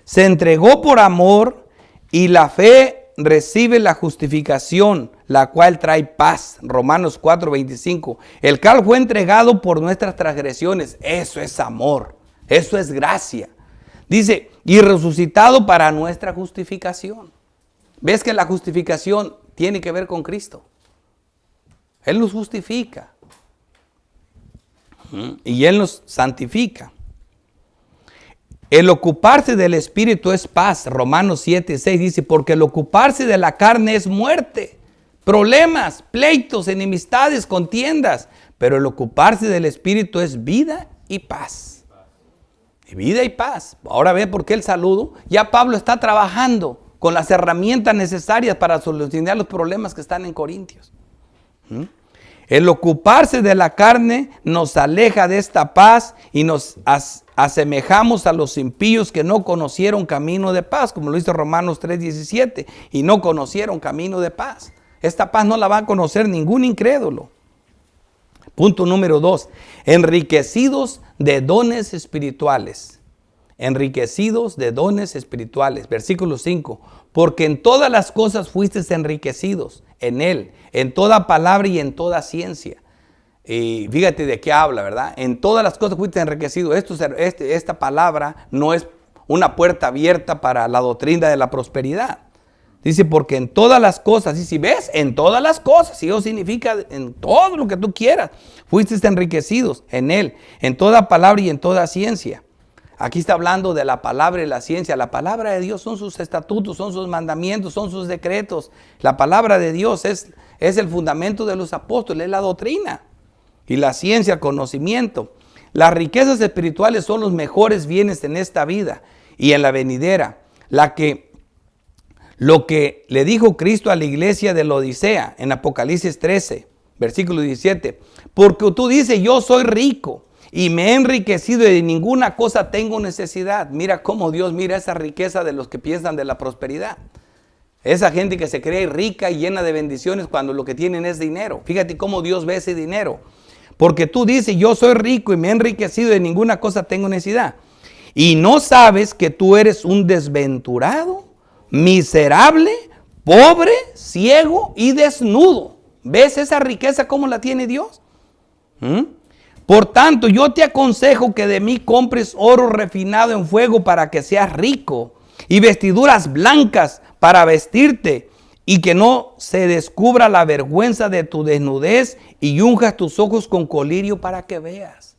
Se entregó por amor y la fe recibe la justificación, la cual trae paz. Romanos 4:25. El cual fue entregado por nuestras transgresiones. Eso es amor. Eso es gracia. Dice, y resucitado para nuestra justificación. ¿Ves que la justificación tiene que ver con Cristo? Él nos justifica. Y Él nos santifica. El ocuparse del Espíritu es paz. Romanos 7:6 dice, porque el ocuparse de la carne es muerte. Problemas, pleitos, enemistades, contiendas. Pero el ocuparse del Espíritu es vida y paz. Y vida y paz. Ahora ve por qué el saludo. Ya Pablo está trabajando con las herramientas necesarias para solucionar los problemas que están en Corintios. El ocuparse de la carne nos aleja de esta paz y nos asemejamos a los impíos que no conocieron camino de paz, como lo dice Romanos 3:17, y no conocieron camino de paz. Esta paz no la va a conocer ningún incrédulo. Punto número 2, enriquecidos de dones espirituales. Enriquecidos de dones espirituales. Versículo 5. Porque en todas las cosas fuisteis enriquecidos en Él, en toda palabra y en toda ciencia. Y fíjate de qué habla, ¿verdad? En todas las cosas fuiste enriquecido. Esta palabra no es una puerta abierta para la doctrina de la prosperidad. Dice, porque en todas las cosas, y si ves, en todas las cosas, y eso significa en todo lo que tú quieras, fuiste enriquecidos en Él, en toda palabra y en toda ciencia. Aquí está hablando de la palabra y la ciencia. La palabra de Dios son sus estatutos, son sus mandamientos, son sus decretos. La palabra de Dios es el fundamento de los apóstoles, es la doctrina. Y la ciencia, el conocimiento. Las riquezas espirituales son los mejores bienes en esta vida y en la venidera. Lo que le dijo Cristo a la iglesia de la Odisea en Apocalipsis 13, versículo 17. Porque tú dices, yo soy rico y me he enriquecido y de ninguna cosa tengo necesidad. Mira cómo Dios mira esa riqueza de los que piensan de la prosperidad. Esa gente que se cree rica y llena de bendiciones cuando lo que tienen es dinero. Fíjate cómo Dios ve ese dinero. Porque tú dices, yo soy rico y me he enriquecido y de ninguna cosa tengo necesidad. Y no sabes que tú eres un desventurado, miserable, pobre, ciego y desnudo. ¿Ves esa riqueza cómo la tiene Dios? Por tanto, yo te aconsejo que de mí compres oro refinado en fuego para que seas rico y vestiduras blancas para vestirte y que no se descubra la vergüenza de tu desnudez y unjas tus ojos con colirio para que veas.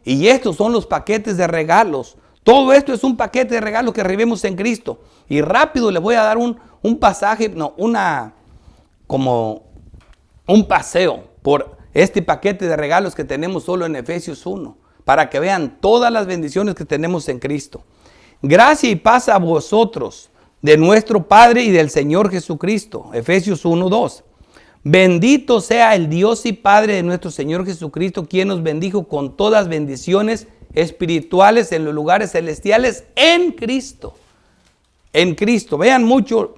Y estos son los paquetes de regalos. Todo esto es un paquete de regalos que recibimos en Cristo. Y rápido les voy a dar un pasaje, como un paseo por este paquete de regalos que tenemos solo en Efesios 1, para que vean todas las bendiciones que tenemos en Cristo. Gracia y paz a vosotros, de nuestro Padre y del Señor Jesucristo. Efesios 1:2. Bendito sea el Dios y Padre de nuestro Señor Jesucristo, quien nos bendijo con todas bendiciones espirituales en los lugares celestiales en Cristo. En Cristo. Vean mucho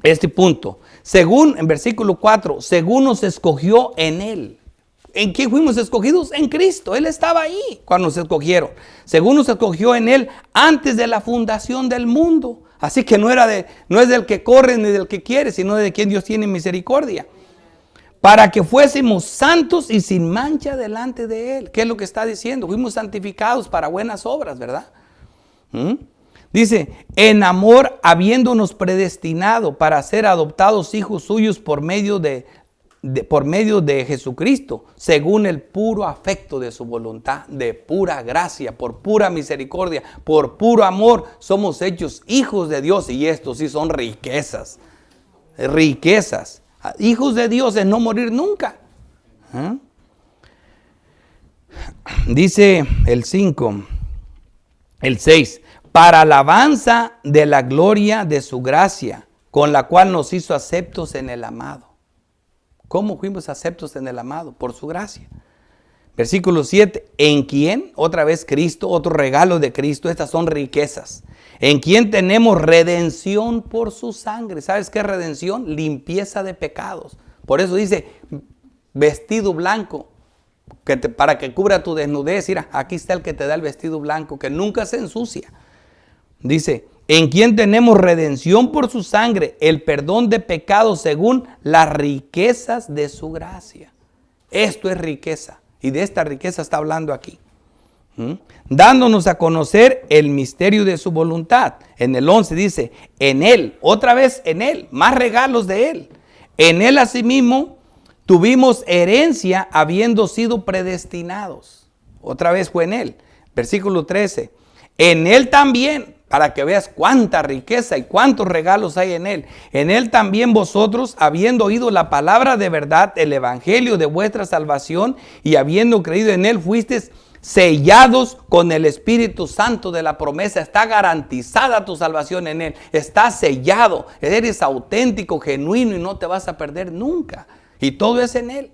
este punto. Según, en versículo 4, según nos escogió en Él. ¿En qué fuimos escogidos? En Cristo. Él estaba ahí cuando nos escogieron. Según nos escogió en Él antes de la fundación del mundo. Así que no es del que corre ni del que quiere, sino de quien Dios tiene misericordia. Para que fuésemos santos y sin mancha delante de Él. ¿Qué es lo que está diciendo? Fuimos santificados para buenas obras, ¿verdad? Dice, en amor habiéndonos predestinado para ser adoptados hijos suyos por medio de Jesucristo, según el puro afecto de su voluntad, de pura gracia, por pura misericordia, por puro amor, somos hechos hijos de Dios. Y estos sí son riquezas, riquezas. Hijos de Dios es no morir nunca. Dice el 6, para alabanza de la gloria de su gracia, con la cual nos hizo aceptos en el amado. ¿Cómo fuimos aceptos en el amado? Por su gracia. Versículo 7, ¿en quién? Otra vez Cristo, otro regalo de Cristo. Estas son riquezas. en quien tenemos redención por su sangre. ¿Sabes qué es redención? Limpieza de pecados. Por eso dice vestido blanco, para que cubra tu desnudez. Mira, aquí está el que te da el vestido blanco, que nunca se ensucia. Dice, en quien tenemos redención por su sangre, el perdón de pecados según las riquezas de su gracia. Esto es riqueza, y de esta riqueza está hablando aquí. Dándonos a conocer el misterio de su voluntad. En el 11 dice, en Él, otra vez en Él, más regalos de Él. En Él asimismo tuvimos herencia habiendo sido predestinados. Otra vez fue en Él. Versículo 13. En Él también, para que veas cuánta riqueza y cuántos regalos hay en Él. En Él también vosotros, habiendo oído la palabra de verdad, el evangelio de vuestra salvación, y habiendo creído en Él, fuisteis sellados con el Espíritu Santo de la promesa. Está garantizada tu salvación en Él. Está sellado. Eres auténtico, genuino y no te vas a perder nunca. Y todo es en Él.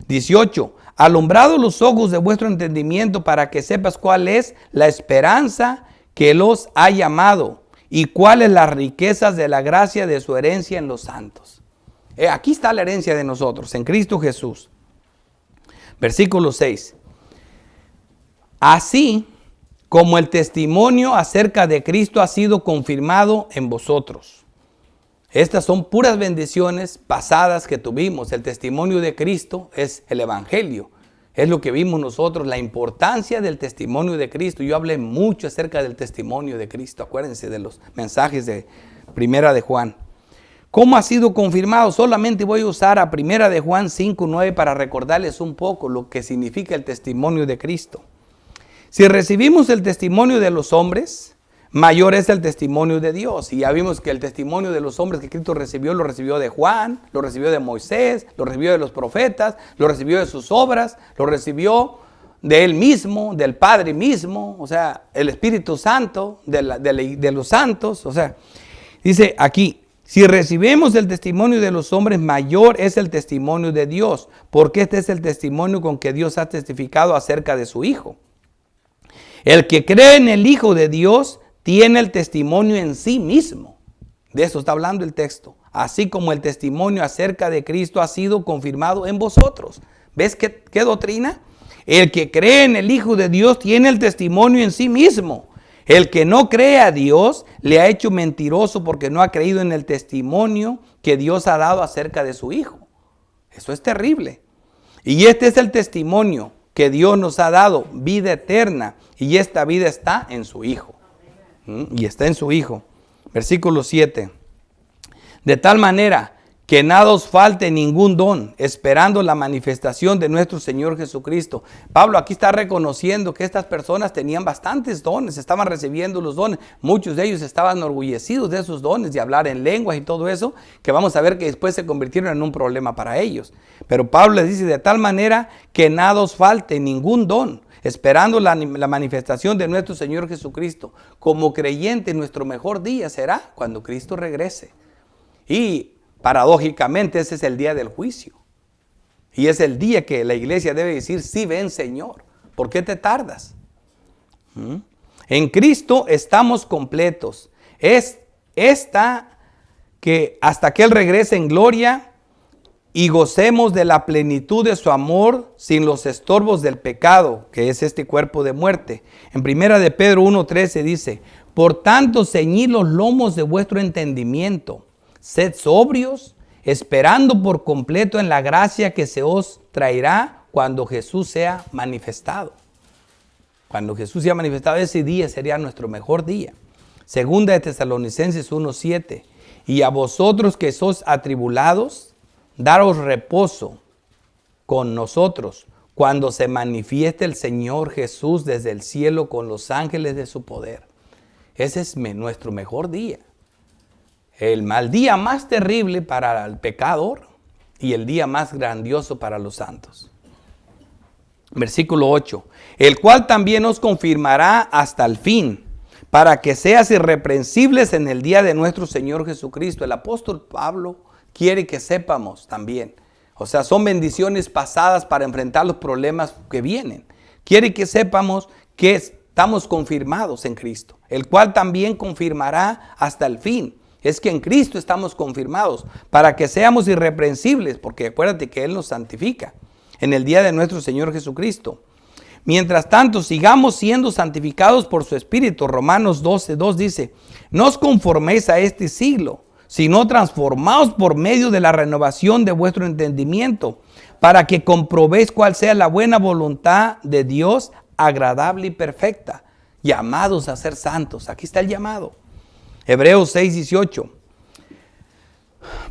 18. Alumbrado los ojos de vuestro entendimiento para que sepas cuál es la esperanza que los ha llamado y cuáles las riquezas de la gracia de su herencia en los santos. Aquí está la herencia de nosotros, en Cristo Jesús. Versículo 6. Así como el testimonio acerca de Cristo ha sido confirmado en vosotros. Estas son puras bendiciones pasadas que tuvimos. El testimonio de Cristo es el evangelio. Es lo que vimos nosotros, la importancia del testimonio de Cristo. Yo hablé mucho acerca del testimonio de Cristo. Acuérdense de los mensajes de Primera de Juan. ¿Cómo ha sido confirmado? Solamente voy a usar a Primera de Juan 5:9 para recordarles un poco lo que significa el testimonio de Cristo. Si recibimos el testimonio de los hombres, mayor es el testimonio de Dios. Y ya vimos que el testimonio de los hombres que Cristo recibió, lo recibió de Juan, lo recibió de Moisés, lo recibió de los profetas, lo recibió de sus obras, lo recibió de Él mismo, del Padre mismo, o sea, el Espíritu Santo, de los santos. O sea, dice aquí, si recibimos el testimonio de los hombres, mayor es el testimonio de Dios, porque este es el testimonio con que Dios ha testificado acerca de su Hijo. El que cree en el Hijo de Dios tiene el testimonio en sí mismo. De eso está hablando el texto. Así como el testimonio acerca de Cristo ha sido confirmado en vosotros. ¿Ves qué doctrina? El que cree en el Hijo de Dios tiene el testimonio en sí mismo. El que no cree a Dios le ha hecho mentiroso porque no ha creído en el testimonio que Dios ha dado acerca de su Hijo. Eso es terrible. Y este es el testimonio que Dios nos ha dado, vida eterna. Y esta vida está en su Hijo. Y está en su Hijo. Versículo 7. De tal manera que nada os falte ningún don, esperando la manifestación de nuestro Señor Jesucristo. Pablo aquí está reconociendo que estas personas tenían bastantes dones, estaban recibiendo los dones. Muchos de ellos estaban orgullecidos de esos dones, de hablar en lenguas y todo eso, que vamos a ver que después se convirtieron en un problema para ellos. Pero Pablo les dice, de tal manera que nada os falte ningún don, esperando la manifestación de nuestro Señor Jesucristo. Como creyente, nuestro mejor día será cuando Cristo regrese. Y paradójicamente ese es el día del juicio. Y es el día que la iglesia debe decir, sí, ven Señor. ¿Por qué te tardas? En Cristo estamos completos. Es esta que hasta que Él regrese en gloria y gocemos de la plenitud de su amor sin los estorbos del pecado, que es este cuerpo de muerte. En 1 de Pedro 1:13 dice, por tanto ceñid los lomos de vuestro entendimiento, sed sobrios, esperando por completo en la gracia que se os traerá cuando Jesús sea manifestado. Cuando Jesús sea manifestado, ese día sería nuestro mejor día. Segunda de Tesalonicenses 1:7, y a vosotros que sois atribulados, daros reposo con nosotros cuando se manifieste el Señor Jesús desde el cielo con los ángeles de su poder. Ese es nuestro mejor día. El día más terrible para el pecador y el día más grandioso para los santos. Versículo 8. El cual también os confirmará hasta el fin, para que seas irreprensibles en el día de nuestro Señor Jesucristo. El apóstol Pablo quiere que sepamos también. O sea, son bendiciones pasadas para enfrentar los problemas que vienen. Quiere que sepamos que Estamos confirmados en Cristo, el cual también confirmará hasta el fin. Es que en Cristo estamos confirmados para que seamos irreprensibles, porque acuérdate que Él nos santifica en el día de nuestro Señor Jesucristo. Mientras tanto, sigamos siendo santificados por su Espíritu. Romanos 12:2 dice, no os conforméis a este siglo, sino transformaos por medio de la renovación de vuestro entendimiento, para que comprobéis cuál sea la buena voluntad de Dios, agradable y perfecta. Llamados a ser santos. Aquí está el llamado. Hebreos 6:18.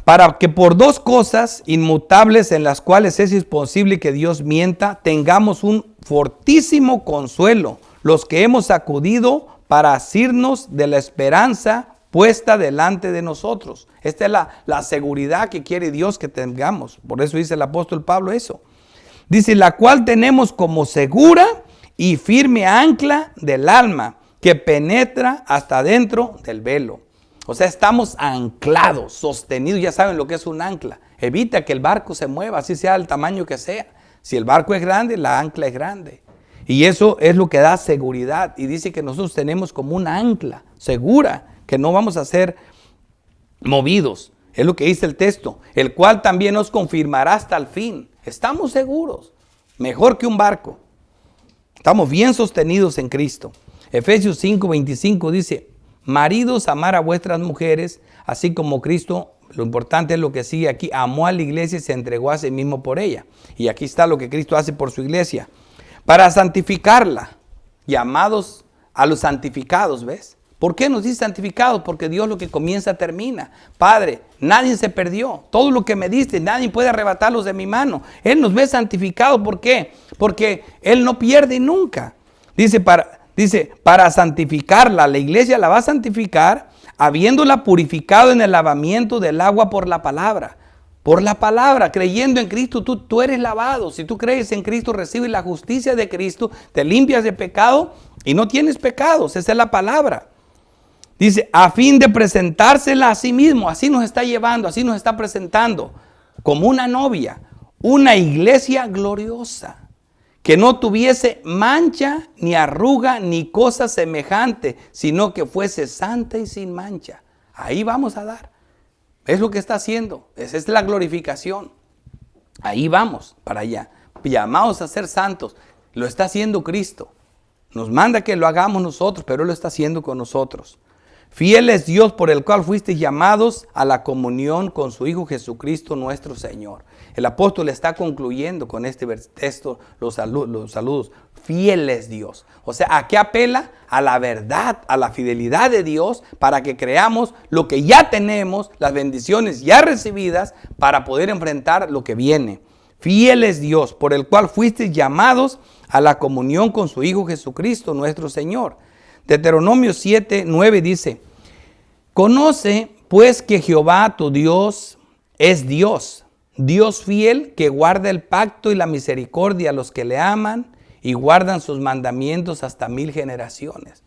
Para que por dos cosas inmutables en las cuales es imposible que Dios mienta, tengamos un fortísimo consuelo, los que hemos acudido para asirnos de la esperanza puesta delante de nosotros. Esta es la seguridad que quiere Dios que tengamos. Por eso dice el apóstol Pablo eso. Dice, la cual tenemos como segura y firme ancla del alma, que penetra hasta dentro del velo. O sea, estamos anclados, sostenidos. Ya saben lo que es un ancla. Evita que el barco se mueva, así sea el tamaño que sea. Si el barco es grande, la ancla es grande. Y eso es lo que da seguridad. Y dice que nosotros tenemos como una ancla segura, que no vamos a ser movidos. Es lo que dice el texto. El cual también nos confirmará hasta el fin. Estamos seguros. Mejor que un barco. Estamos bien sostenidos en Cristo. Efesios 5:25 dice, maridos, amar a vuestras mujeres, así como Cristo, lo importante es lo que sigue aquí, amó a la iglesia y se entregó a sí mismo por ella. Y aquí está lo que Cristo hace por su iglesia. Para santificarla, llamados a los santificados, ¿ves? ¿Por qué nos dice santificados? Porque Dios lo que comienza termina. Padre, nadie se perdió. Todo lo que me diste, nadie puede arrebatarlos de mi mano. Él nos ve santificados. ¿Por qué? Porque Él no pierde nunca. Dice, para santificarla, la iglesia la va a santificar, habiéndola purificado en el lavamiento del agua por la palabra. Por la palabra, creyendo en Cristo, tú eres lavado. Si tú crees en Cristo, recibes la justicia de Cristo, te limpias de pecado y no tienes pecados. Esa es la palabra. Dice, a fin de presentársela a sí mismo. Así nos está llevando, así nos está presentando. Como una novia, una iglesia gloriosa, que no tuviese mancha, ni arruga, ni cosa semejante, sino que fuese santa y sin mancha. Ahí vamos a dar. Es lo que está haciendo. Esa es la glorificación. Ahí vamos, para allá. Llamados a ser santos. Lo está haciendo Cristo. Nos manda que lo hagamos nosotros, pero Él lo está haciendo con nosotros. Fiel es Dios por el cual fuisteis llamados a la comunión con su Hijo Jesucristo nuestro Señor. El apóstol está concluyendo con este texto los saludos. Fiel es Dios. O sea, ¿a qué apela? A la verdad, a la fidelidad de Dios, para que creamos lo que ya tenemos, las bendiciones ya recibidas, para poder enfrentar lo que viene. Fiel es Dios por el cual fuisteis llamados a la comunión con su Hijo Jesucristo nuestro Señor. Deuteronomio 7:9 dice, conoce pues que Jehová tu Dios es Dios, Dios fiel que guarda el pacto y la misericordia a los que le aman y guardan sus mandamientos hasta 1000 generaciones.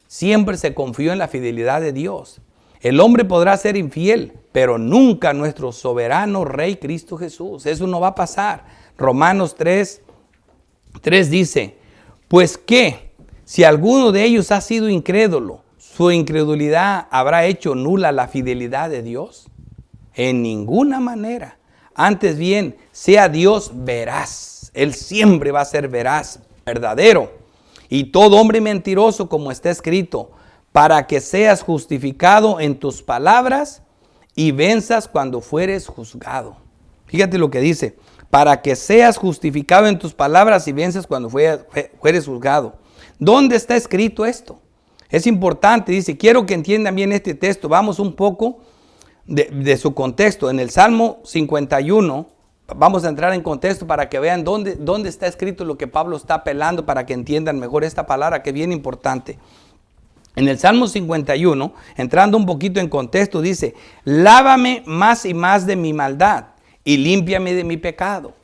Siempre se confió en la fidelidad de Dios. El hombre podrá ser infiel, pero nunca nuestro soberano Rey Cristo Jesús. Eso no va a pasar. Romanos 3:3 dice, pues ¿qué? Si alguno de ellos ha sido incrédulo, ¿su incredulidad habrá hecho nula la fidelidad de Dios? En ninguna manera. Antes bien, sea Dios veraz. Él siempre va a ser veraz, verdadero. Y todo hombre mentiroso, como está escrito, para que seas justificado en tus palabras y venzas cuando fueres juzgado. Fíjate lo que dice. Para que seas justificado en tus palabras y venzas cuando fueres juzgado. ¿Dónde está escrito esto? Es importante, dice, quiero que entiendan bien este texto. Vamos un poco de su contexto. En el Salmo 51, vamos a entrar en contexto para que vean dónde está escrito lo que Pablo está apelando, para que entiendan mejor esta palabra que es bien importante. En el Salmo 51, entrando un poquito en contexto, dice, lávame más y más de mi maldad y límpiame de mi pecado.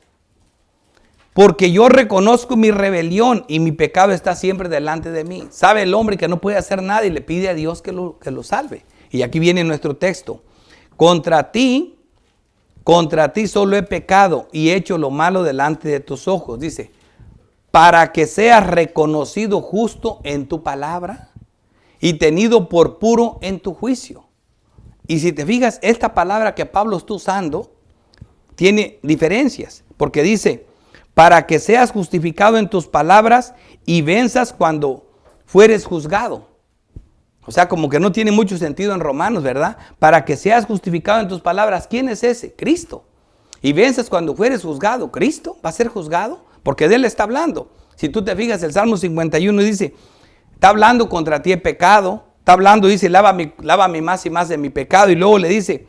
Porque yo reconozco mi rebelión y mi pecado está siempre delante de mí. Sabe el hombre que no puede hacer nada y le pide a Dios que lo salve. Y aquí viene nuestro texto. Contra ti solo he pecado y he hecho lo malo delante de tus ojos. Dice, para que seas reconocido justo en tu palabra y tenido por puro en tu juicio. Y si te fijas, esta palabra que Pablo está usando tiene diferencias, porque dice, para que seas justificado en tus palabras y venzas cuando fueres juzgado. O sea, como que no tiene mucho sentido en Romanos, ¿verdad? Para que seas justificado en tus palabras. ¿Quién es ese? Cristo. Y venzas cuando fueres juzgado. ¿Cristo va a ser juzgado? Porque de él está hablando. Si tú te fijas, el Salmo 51 dice, está hablando contra ti el pecado. Está hablando, dice, lávame más y más de mi pecado. Y luego le dice,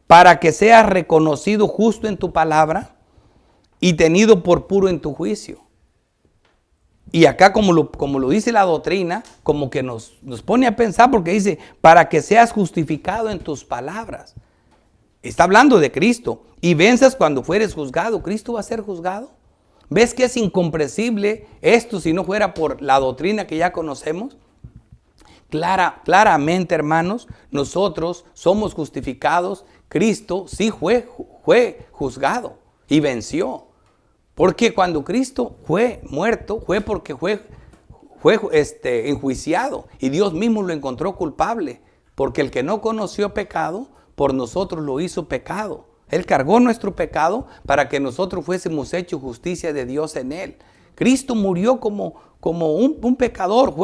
para que seas reconocido justo en tu palabra y tenido por puro en tu juicio. Y acá como lo dice la doctrina, como que nos pone a pensar, porque dice, para que seas justificado en tus palabras. Está hablando de Cristo. Y venzas cuando fueres juzgado. ¿Cristo va a ser juzgado? ¿Ves que es incomprensible esto si no fuera por la doctrina que ya conocemos? Claramente, hermanos, nosotros somos justificados. Cristo sí fue juzgado y venció. Porque cuando Cristo fue muerto, fue porque fue enjuiciado y Dios mismo lo encontró culpable. Porque el que no conoció pecado, por nosotros lo hizo pecado. Él cargó nuestro pecado para que nosotros fuésemos hechos justicia de Dios en él. Cristo murió como un pecador,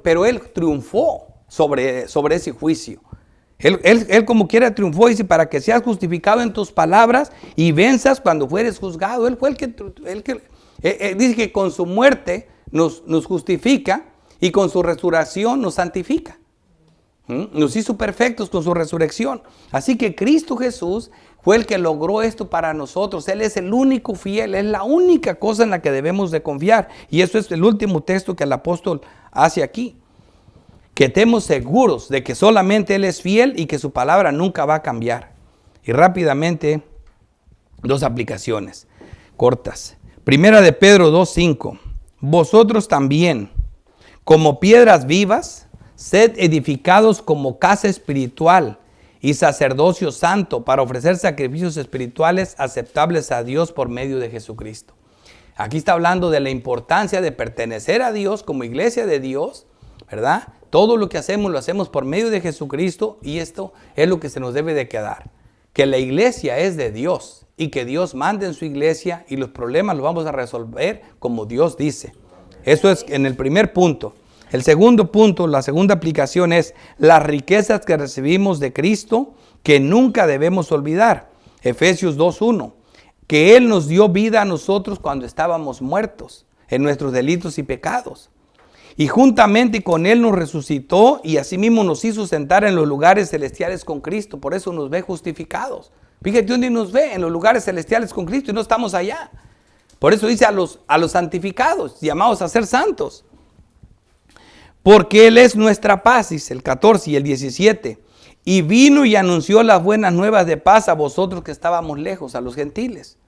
pero él triunfó sobre ese juicio. Él como quiera triunfó, dice, para que seas justificado en tus palabras y venzas cuando fueres juzgado. Él fue el que dice que con su muerte nos justifica y con su resurrección nos santifica. Nos hizo perfectos con su resurrección. Así que Cristo Jesús fue el que logró esto para nosotros. Él es el único fiel, es la única cosa en la que debemos de confiar. Y eso es el último texto que el apóstol hace aquí. Que estemos seguros de que solamente Él es fiel y que su palabra nunca va a cambiar. Y rápidamente, dos aplicaciones cortas. Primera de Pedro 2:5. Vosotros también, como piedras vivas, sed edificados como casa espiritual y sacerdocio santo para ofrecer sacrificios espirituales aceptables a Dios por medio de Jesucristo. Aquí está hablando de la importancia de pertenecer a Dios como iglesia de Dios, ¿verdad? Todo lo que hacemos lo hacemos por medio de Jesucristo y esto es lo que se nos debe de quedar. Que la iglesia es de Dios y que Dios mande en su iglesia y los problemas los vamos a resolver como Dios dice. Eso es en el primer punto. El segundo punto, la segunda aplicación es las riquezas que recibimos de Cristo que nunca debemos olvidar. Efesios 2:1, que Él nos dio vida a nosotros cuando estábamos muertos en nuestros delitos y pecados. Y juntamente con Él nos resucitó y asimismo nos hizo sentar en los lugares celestiales con Cristo. Por eso nos ve justificados. Fíjate dónde nos ve, en los lugares celestiales con Cristo y no estamos allá. Por eso dice a los santificados, llamados a ser santos. Porque Él es nuestra paz, dice el 14 y el 17. Y vino y anunció las buenas nuevas de paz a vosotros que estábamos lejos, a los gentiles.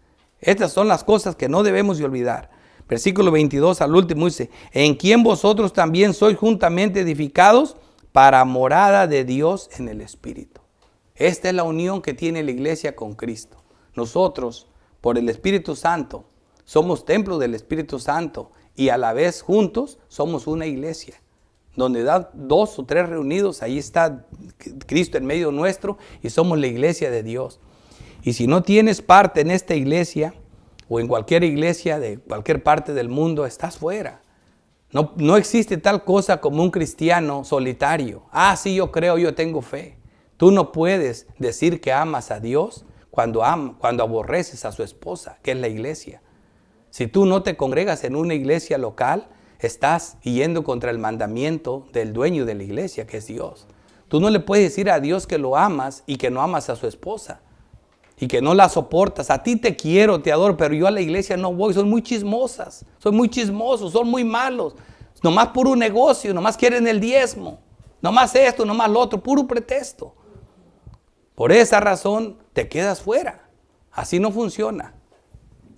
Estas son las cosas que no debemos de olvidar. Versículo 22 al último dice, en quien vosotros también sois juntamente edificados para morada de Dios en el Espíritu. Esta es la unión que tiene la iglesia con Cristo. Nosotros, por el Espíritu Santo, somos templo del Espíritu Santo y a la vez juntos somos una iglesia. Donde da 2 o 3 reunidos, ahí está Cristo en medio nuestro y somos la iglesia de Dios. Y si no tienes parte en esta iglesia o en cualquier iglesia de cualquier parte del mundo, estás fuera. No existe tal cosa como un cristiano solitario. Ah, sí, yo creo, yo tengo fe. Tú no puedes decir que amas a Dios cuando aborreces a su esposa, que es la iglesia. Si tú no te congregas en una iglesia local, estás yendo contra el mandamiento del dueño de la iglesia, que es Dios. Tú no le puedes decir a Dios que lo amas y que no amas a su esposa y que no la soportas. A ti te quiero, te adoro, pero yo a la iglesia no voy. Son muy chismosas, son muy chismosos, son muy malos. Nomás puro negocio, nomás quieren el diezmo. Nomás esto, nomás lo otro, puro pretexto. Por esa razón te quedas fuera. Así no funciona.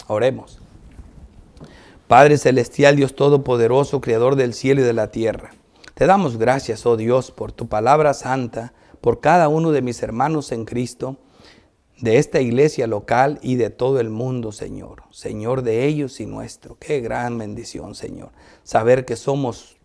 Oremos. Padre celestial, Dios todopoderoso, creador del cielo y de la tierra. Te damos gracias, oh Dios, por tu palabra santa, por cada uno de mis hermanos en Cristo. de esta iglesia local y de todo el mundo, Señor. Señor, de ellos y nuestro. Qué gran bendición, Señor. Saber que somos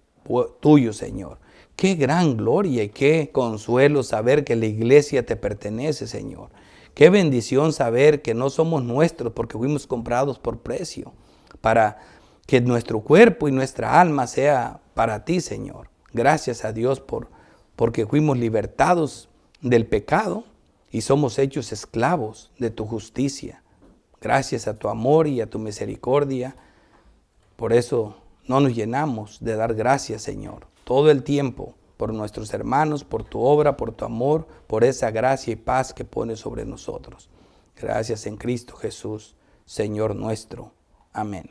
tuyos, Señor. Qué gran gloria y qué consuelo saber que la iglesia te pertenece, Señor. Qué bendición saber que no somos nuestros porque fuimos comprados por precio. Para que nuestro cuerpo y nuestra alma sea para ti, Señor. Gracias a Dios porque fuimos libertados del pecado y somos hechos esclavos de tu justicia. Gracias a tu amor y a tu misericordia. Por eso no nos llenamos de dar gracias, Señor, todo el tiempo por nuestros hermanos, por tu obra, por tu amor, por esa gracia y paz que pones sobre nosotros. Gracias en Cristo Jesús, Señor nuestro. Amén.